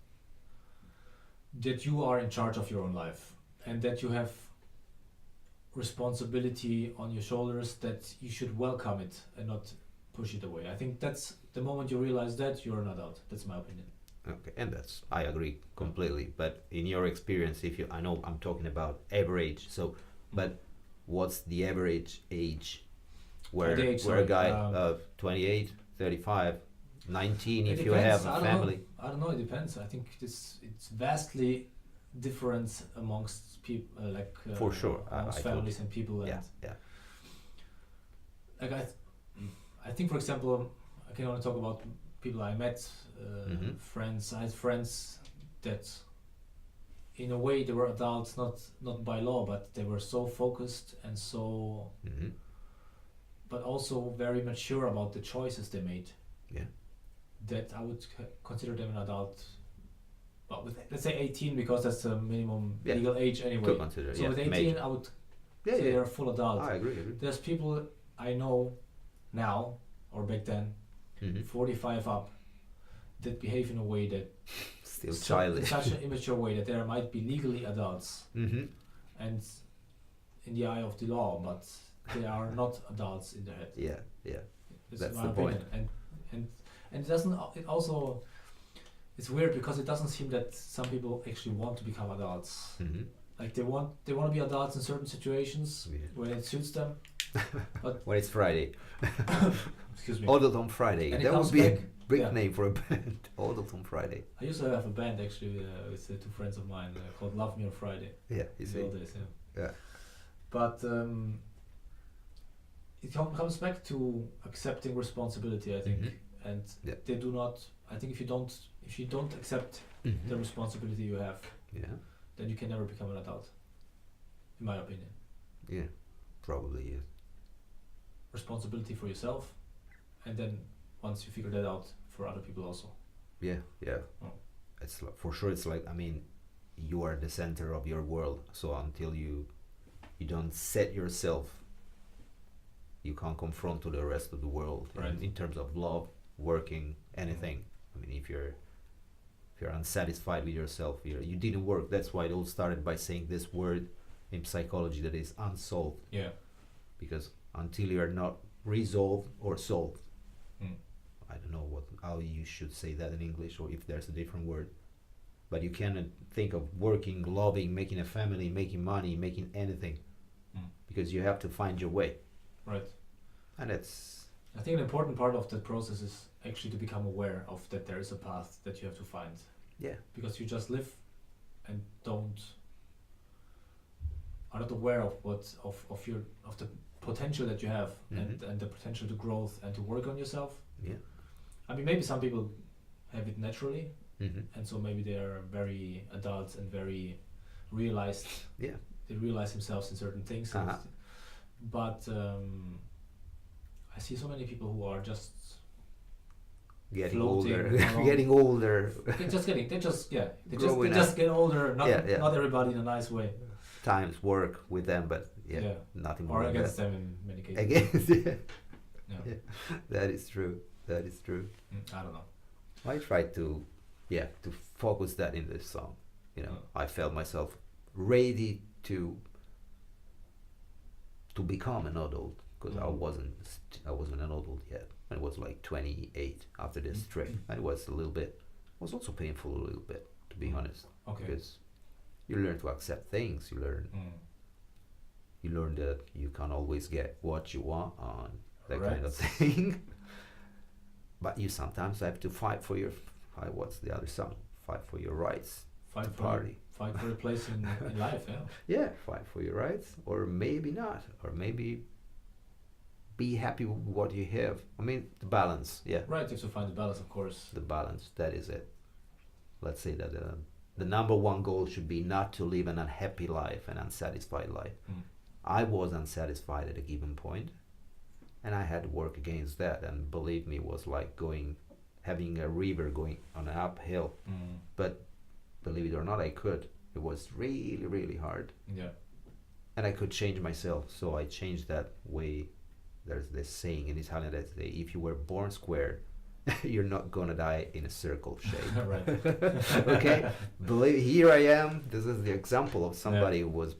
you are in charge of your own life, and that you have responsibility on your shoulders, that you should welcome it and not push it away. I think that's the moment you realize that you're an adult. That's my opinion. Okay, and I agree completely. But in your experience, I know I'm talking about average, but what's the average age where a guy of 28, 35, 19, if you have a family? I don't know, it depends. I think it's vastly different amongst people, for sure, amongst families and people. And I think, for example, I can only talk about people I met, friends. I had friends that, in a way, they were adults, not by law, but they were so focused and so, but also very mature about the choices they made. Yeah. That I would consider them an adult. Well, with, let's say 18, because that's the minimum legal age anyway. To consider, so with 18, major. I would say they're a full adult. I agree. There's people I know now, or back then, 45 up, that behave in a way that still childish, in such an immature way that they might be legally adults, and in the eye of the law, but they are not adults in their head. Yeah, yeah. This That's is my the point. opinion. And it doesn't. It also, it's weird because it doesn't seem that some people actually want to become adults. Mm-hmm. Like they want to be adults in certain situations Yeah. when it suits them. But When it's Friday. excuse me. Adult on Friday. And it That would comes be back- a big yeah. name for a band. Adult on Friday. I used to have a band actually with two friends of mine called Love Me on Friday. Yeah, you In the see. old days, yeah. Yeah. But it comes back to accepting responsibility, I think. Mhm. And Yeah. they do not. I think if you don't accept Mhm. the responsibility you have, Yeah, then you can never become an adult. In my opinion, yeah, probably yes. responsibility for yourself, and then once you figure that out, for other people also. Yeah, yeah. Oh. It's for sure. It's like, I mean, you are the center of your world. So until you don't set yourself, you can't confront to the rest of the world. Right. In terms of love, working, anything. I mean, if you're unsatisfied with yourself, you didn't work. That's why it all started by saying this word in psychology that is unsolved. Yeah. Because until you are not resolved or solved, Mm. I don't know how you should say that in English, or if there's a different word, but you cannot think of working, loving, making a family, making money, making anything, Mm. because you have to find your way, Right. and it's I think an important part of that process is actually to become aware of that there is a path that you have to find, yeah, because you just live and are not aware of of the potential that you have, Mhm. and the potential to growth and to work on yourself. yeah, I mean, maybe some people have it naturally, mm-hmm. and so maybe they are very adult and very realized. Yeah, They realize themselves in certain things. Uh-huh. But I see so many people who are just getting floating older, along. getting older. they just Growing up. get older. Not Yeah, yeah. not everybody in a nice way. Times work with them, but yeah, nothing more Or than against that. them in many cases. Against, yeah, Yeah. yeah. That is true. That is true. I don't know. I tried to focus that in this song. You know, I felt myself ready to become an adult, because I wasn't an adult yet. I was like 28 after this trip, and it was also painful a little bit, to be honest, Okay. because you learn to accept things. You learn that you can't always get what you want on that kind of thing. But you sometimes have to fight for your what's the other song? Fight for your rights. Fight to for party. Fight for a place in life. Yeah. Yeah, fight for your rights, or maybe not, or maybe be happy with what you have. I mean, the balance. Yeah, Right. You have to find the balance, of course. the balance. That is it. Let's say that the number one goal should be not to live an unhappy life, an unsatisfied life. Mm. I was unsatisfied at a given point, and I had to work against that. And believe me, it was like having a river going on an uphill. Mm. But believe it or not, I could. It was really, really hard. Yeah. And I could change myself, so I changed that way. There's this saying in Italian that say, if you were born square, you're not gonna die in a circle shape. Right. Okay? Believe, here I am. This is the example of somebody who was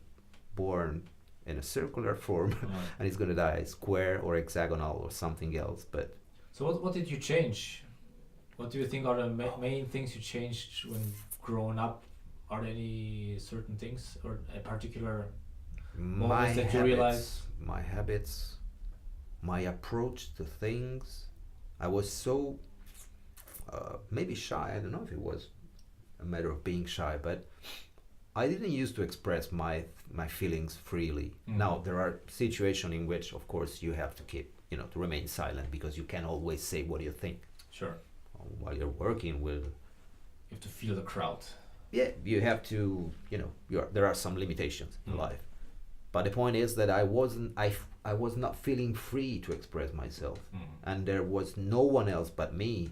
born in a circular form and he's gonna die square or hexagonal or something else. But So what did you change? What do you think are the main things you changed when growing up? Are there any certain things or a particular moments that you realize? my habits, my approach to things. I was so maybe shy. I don't know if it was a matter of being shy, but I didn't used to express my feelings freely. Mm. Now there are situations in which, of course, you have to keep, to remain silent, because you can't always say what you think. Sure. While you're working with, You have to feel the crowd. yeah, you have to, there are some limitations in life. But the point is that I was not feeling free to express myself, and there was no one else but me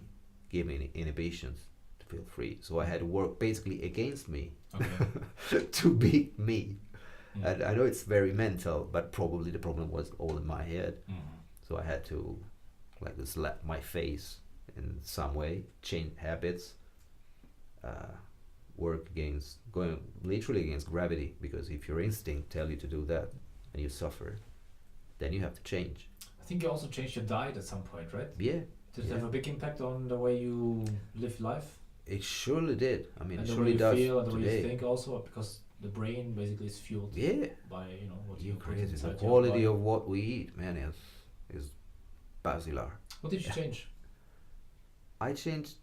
giving inhibitions to feel free. So I had to work basically against me to be me. And I know it's very mental, but probably the problem was all in my head. So I had to slap my face in some way, change habits, work going literally against gravity, because if your instinct tell you to do that, and you suffer, then you have to change. I think you also changed your diet at some point, right? Yeah. Did it have a big impact on the way you live life? It surely did. I mean, And it the way surely you does feel and the way today. you think also, because the brain basically is fueled by what you put crazy. inside The your quality body. of what we eat, man, is basilar. What did you change? I changed.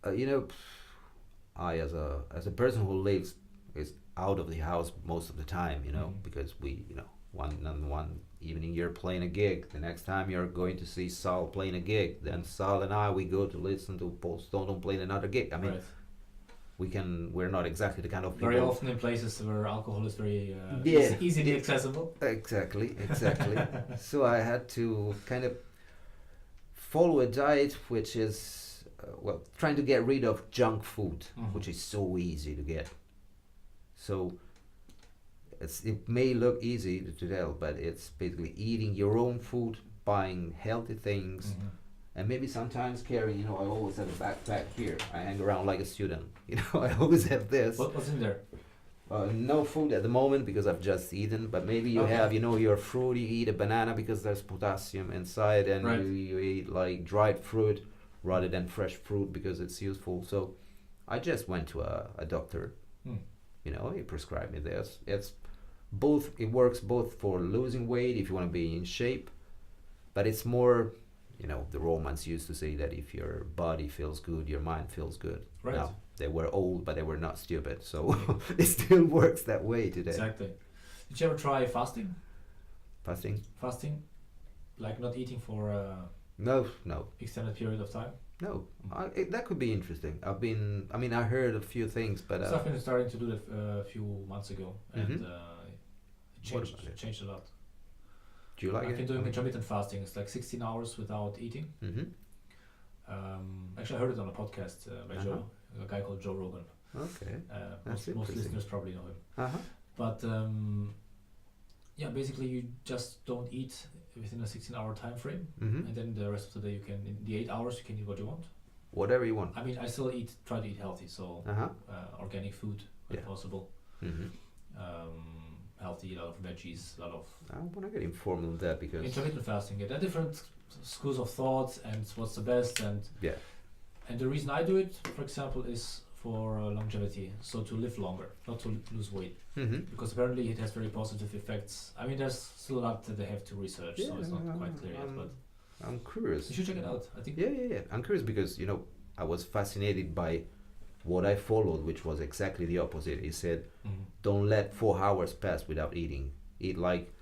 I as a person who lives is out of the house most of the time, because we, one evening you're playing a gig, the next time you're going to see Sal playing a gig, then Sal and I we go to listen to Paul Stone playing another gig. I mean, Right. we're not exactly the kind of people. Very often in places where alcohol is very easily accessible. Exactly. So I had to kind of follow a diet which is trying to get rid of junk food, which is so easy to get. So it may look easy to tell, but it's basically eating your own food, buying healthy things, and maybe sometimes carrying. I always have a backpack here. I hang around like a student. I always have this. What's in there? No food at the moment because I've just eaten, but maybe you have, your fruit. You eat a banana because there's potassium inside, and Right. you eat like dried fruit rather than fresh fruit because it's useful. So I just went to a doctor. He prescribed me this. It's both. It works both for losing weight if you want to be in shape, but it's more. The Romans used to say that if your body feels good, your mind feels good. Right. Now, they were old, but they were not stupid. So it still works that way today. Exactly. Did you ever try fasting? Fasting? Fasting? Like not eating for a No. extended period of time? No. That could be interesting. I heard a few things, but... So I've been starting to do that a few months ago, and it changed a lot. Do you like it? I've been doing intermittent fasting. It's like 16 hours without eating. Actually, I heard it on a podcast by a guy called Joe Rogan. Okay. Most listeners probably know him. But basically you just don't eat within a 16-hour time frame, and then the rest of the day in the 8 hours you can eat what you want. Whatever you want. I mean, I still try to eat healthy, so organic food when possible. Healthy, a lot of veggies, a lot of... I want to get informed on that because... Intermittent fasting, there are different schools of thought and what's the best, and the reason I do it, for example, is for longevity, so to live longer, not to lose weight, because apparently it has very positive effects. I mean, there's still a lot that they have to research, so it's not quite clear yet, but... I'm curious. You should check it out, I think. Yeah. I'm curious because, I was fascinated by what I followed, which was exactly the opposite. He said, don't let 4 hours pass without eating. Eat like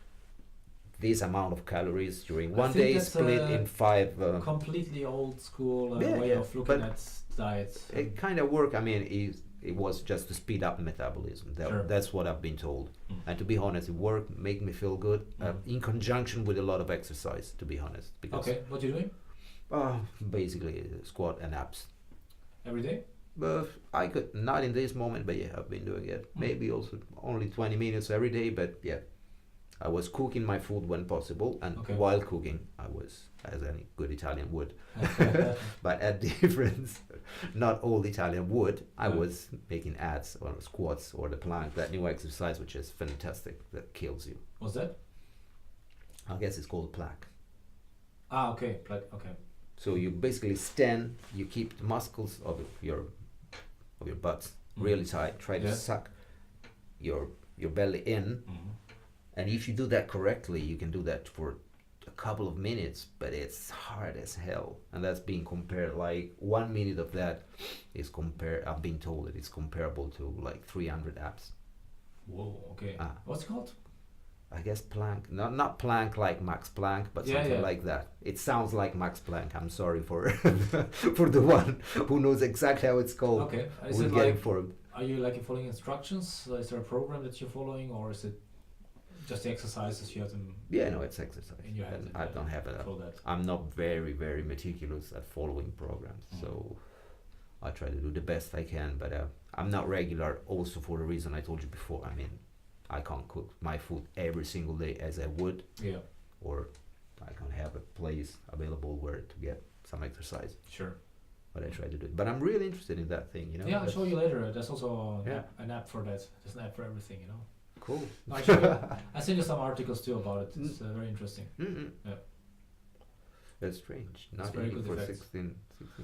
this amount of calories during one day, split in 5... completely old school way of looking at diet. It kind of worked. I mean, it was just to speed up metabolism. That's what I've been told. And to be honest, it worked, made me feel good, in conjunction with a lot of exercise, to be honest. Because, what are you doing? Basically, squat and abs. Every day? But I could, not in this moment, but I've been doing it. Maybe also only 20 minutes every day, but I was cooking my food when possible, and while cooking, I was, as any good Italian would, but at difference, not all Italian would, I was making abs or squats or the plank, that new exercise, which is fantastic, that kills you. What's that? I guess it's called plank. Okay, okay. So you basically stand, you keep the muscles of your butt really tight, try to suck your belly in, and if you do that correctly, you can do that for a couple of minutes, but it's hard as hell, and that's being compared, like 1 minute of that is I've been told that it's comparable to like 300 abs. Whoa, okay. What's it called? I guess plank, not plank like Max Planck, but something like that. It sounds like Max Planck. I'm sorry for for the one who knows exactly how it's called. Okay, we'll get informed. Are you following instructions? Is there a program that you're following, or is it just the exercises you have them? Yeah, no, it's exercise. In your head, I don't have it. I'm not very, very meticulous at following programs, so I try to do the best I can. But I'm not regular. Also, for the reason I told you before. I mean, I can't cook my food every single day as I would. Yeah. Or I can't have a place available where to get some exercise. Sure. But I try to do it. But I'm really interested in that thing, Yeah, I'll show you later. There's also an app for that. There's an app for everything, Cool. Actually, I sent you some articles too about it. It's very interesting. Mm-mm. Yeah. That's strange. Not very even good for effects. 16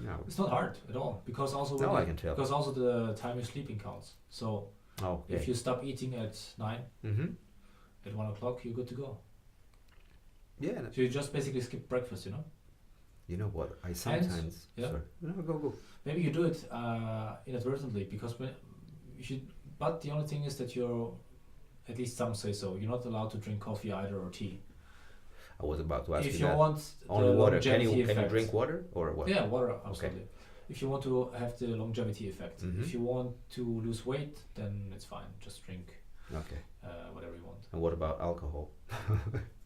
hours. It's not hard at all because also No, I can tell. because also the time you're sleeping counts. So Oh, if you stop eating at 9, Mm-hmm. at 1 o'clock, you're good to go. Yeah. So you just basically skip breakfast, you know. You know what? I sometimes. yeah. Sorry. No, go. Maybe you do it inadvertently because when you should. But the only thing is that you're, at least some say so, you're not allowed to drink coffee either or tea. I was about to ask If you you that. want Only the water. Can longevity you effect, drink water or what? Yeah, water, absolutely. If you want to have the longevity effect, Mhm. if you want to lose weight, then it's fine. Just drink Okay. whatever you want. And what about alcohol?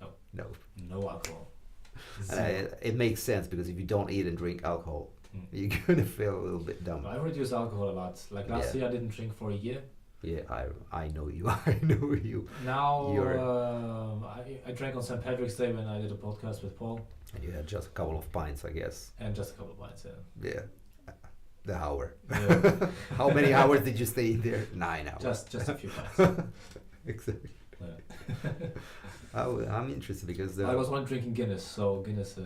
No. No. No alcohol. And it makes sense because if you don't eat and drink alcohol, Mm. you're gonna feel a little bit dumb. I've reduced alcohol a lot. Like last year, I didn't drink for a year. Yeah, I know you. I know you. Now You're- I drank on St. Patrick's Day when I did a podcast with Paul, And you had just a couple of pints, I guess. and just a couple of pints. Yeah. Yeah. The hour. Yeah. How many hours did you stay in there? 9 hours. just a few pints. Exactly. Yeah. I'm interested because I was only drinking Guinness, so Guinness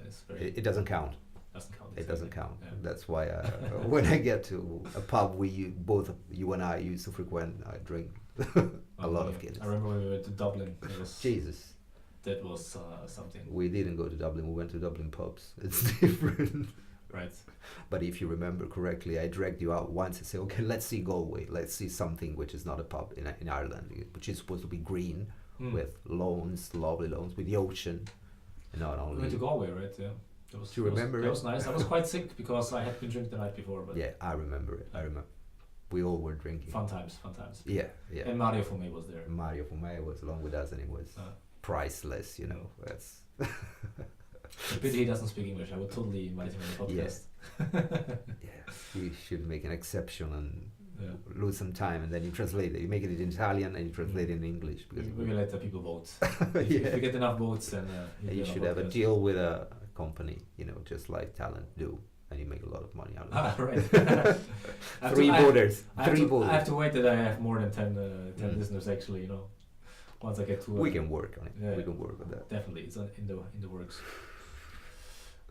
is very it doesn't count. doesn't count. It doesn't count. Yeah. That's why when I get to a pub you and I used to frequent, I drink a lot of Guinness. I remember when we went to Dublin. It was, Jesus. that was something. We didn't go to Dublin. We went to Dublin pubs. It's different. Right. But if you remember correctly, I dragged you out once and said, okay, let's see Galway. Let's see something which is not a pub in Ireland, which is supposed to be green with lawns, lovely lawns, with the ocean. And not We only... went to Galway, right? Yeah. That was, Do you remember that it? was nice. I was quite sick because I had been drinking the night before, but Yeah, I remember it. I remember. We all were drinking. fun times. Yeah, yeah. And Mario for me was there. Mario for me was along with us and it was priceless, you know. That's... A pity he doesn't speak English. I would totally invite him on the podcast. Yeah, we should make an exception and Yeah. lose some time and then you translate it. You make it in Italian and you translate it in English. Because Maybe let the people vote. If Yeah. we get enough votes, then he'll be you on should the have a podcast. deal with a company, you know, just like talent do, and you make a lot of money out of it. Right. I have Three to- I- voters. I have, Three to, I have voters. to wait that I have more than 10 listeners actually, you know. Once I get to We can work on it. yeah. We can work on that. Definitely, it's in the works.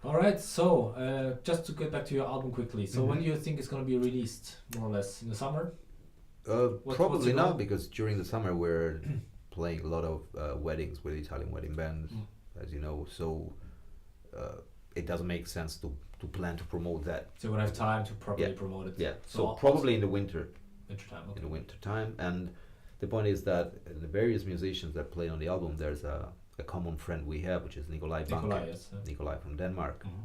All right, so just to get back to your album quickly. So when do you think it's going to be released, more or less, in the summer? What's Probably your not, goal? because during the summer we're playing a lot of weddings with Italian wedding bands, as you know. So it doesn't make sense to plan to promote that. So you will have time to properly Yeah. promote it. Yeah. So also- probably in the winter. winter time. Okay. In the winter time, and the point is that the various musicians that play on the album, there's a common friend we have, which is Nikolai Banke. Nikolai, yes. Nikolai from Denmark, Mhm.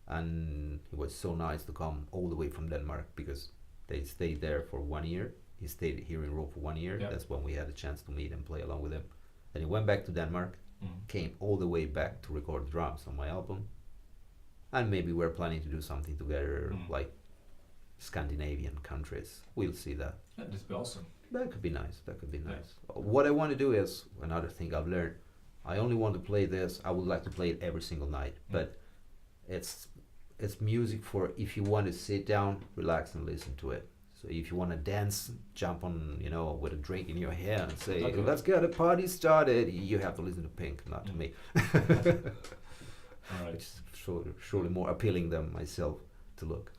and he was so nice to come all the way from Denmark because they stayed there for 1 year. He stayed here in Rome for 1 year. Yeah. That's when we had a chance to meet and play along with him. Then he went back to Denmark, came all the way back to record drums on my album, and maybe we're planning to do something together, like Scandinavian countries. We'll see that. Yeah, that'd be awesome. That could be nice. That could be Yeah. nice. What I want to do is another thing I've learned. I only want to play this. I would like to play it every single night, but it's music for if you want to sit down, relax, and listen to it. So if you want to dance, jump on, you know, with a drink in your hand and say, Okay. "Let's get a party started," you have to listen to Pink, not to me. All right. Which is surely more appealing than myself to look.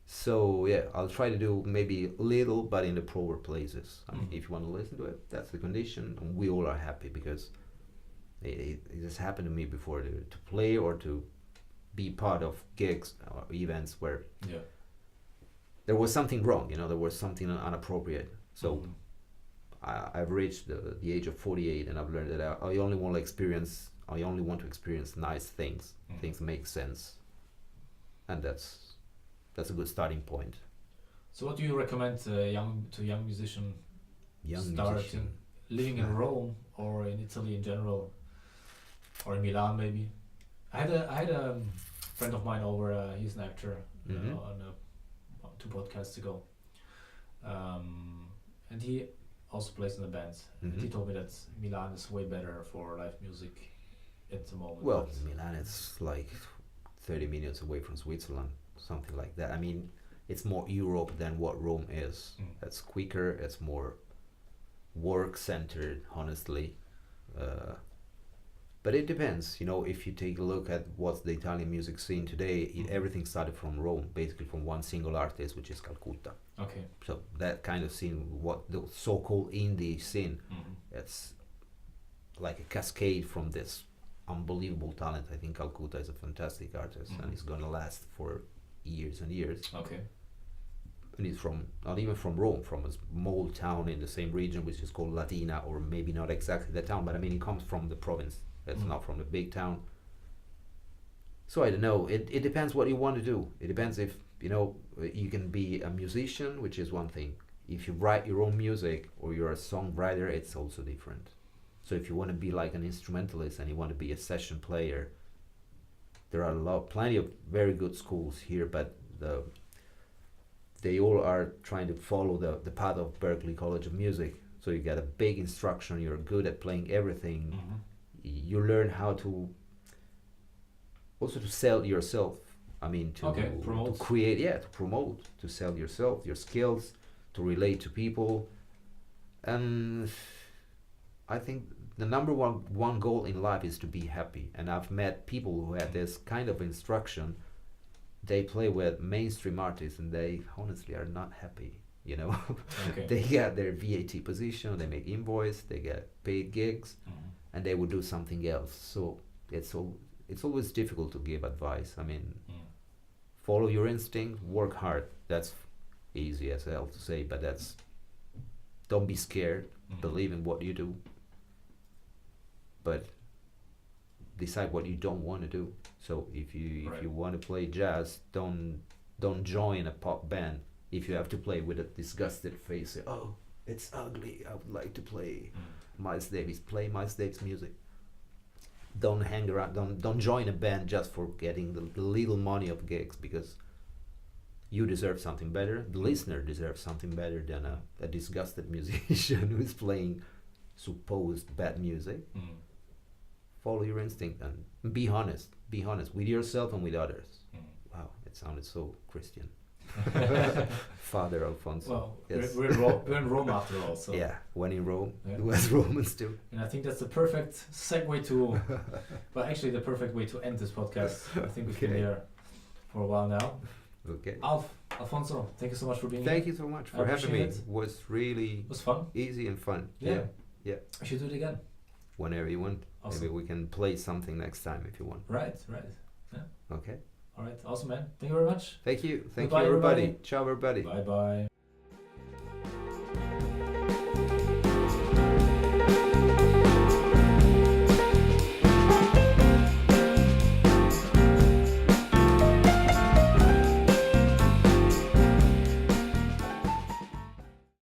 So yeah, I'll try to do maybe little, but in the proper places. I mean, if you want to listen to it, that's the condition, and we all are happy because it has happened to me before to play or to be part of gigs or events where Yeah. there was something wrong. You know, there was something inappropriate. So I've reached the age of 48, and I've learned that I only want to experience nice things. Things make sense, and that's a good starting point. So what do you recommend young musician starting living in Rome or in Italy in general, or in Milan maybe? I had a friend of mine over. He's an actor on 2 podcasts ago, and he also plays in the bands. And he told me that Milan is way better for live music at the moment. Well, but Milan is like 30 minutes away from Switzerland, something like that. I mean, it's more Europe than what Rome is. It's quicker, it's more work centered, honestly. But it depends, you know. If you take a look at what's the Italian music scene today, everything started from Rome, basically from one single artist, which is Calcutta. Okay. So that kind of scene, what the so-called indie scene, it's like a cascade from this unbelievable talent. I think Calcutta is a fantastic artist, and he's gonna last for years and years. Okay. And he's from, not even from Rome, from a small town in the same region, which is called Latina, or maybe not exactly the town, but I mean, he comes from the province. It's not from the big town. So I don't know. It depends what you want to do. It depends if, you know, you can be a musician, which is one thing. If you write your own music or you're a songwriter, it's also different. So if you want to be like an instrumentalist and you want to be a session player, there are plenty of very good schools here, but they all are trying to follow the path of Berklee College of Music. So you get a big instruction, you're good at playing everything. You learn how to also to sell yourself. I mean, to create, to promote, to sell yourself, your skills, to relate to people. And I think the number one goal in life is to be happy. And I've met people who had this kind of instruction. They play with mainstream artists and they honestly are not happy, you know. They get their VAT position, they make invoice, they get paid gigs, and they would do something else. So it's always difficult to give advice. I mean, follow your instinct, work hard. That's easy as hell to say, but don't be scared, believe in what you do, but decide what you don't want to do. So if you want to play jazz, don't join a pop band. If you have to play with a disgusted face, say, oh, it's ugly, I would like to play Miles Davis. Play Miles Davis music. Don't hang around. Don't join a band just for getting the little money of gigs, because you deserve something better. The listener deserves something better than a disgusted musician who is playing supposed bad music. Follow your instinct and be honest. Be honest with yourself and with others. Wow, it sounded so Christian. Father Alfonso. Well, yes. we're in Rome after all. So. Yeah, when in Rome, it was Romans too. And I think that's the perfect segue to, well, actually the perfect way to end this podcast. I think we've been here for a while now. Okay. Alfonso, thank you so much for being here. Thank you so much for having me. It was fun. Easy and fun. Yeah. Yeah. We should do it again. Whenever you want. Awesome. Maybe we can play something next time if you want. Right. Yeah. Okay. All right. Awesome, man. Thank you very much. Thank you. Thank Goodbye, you, everybody. everybody. Ciao, everybody. Bye-bye.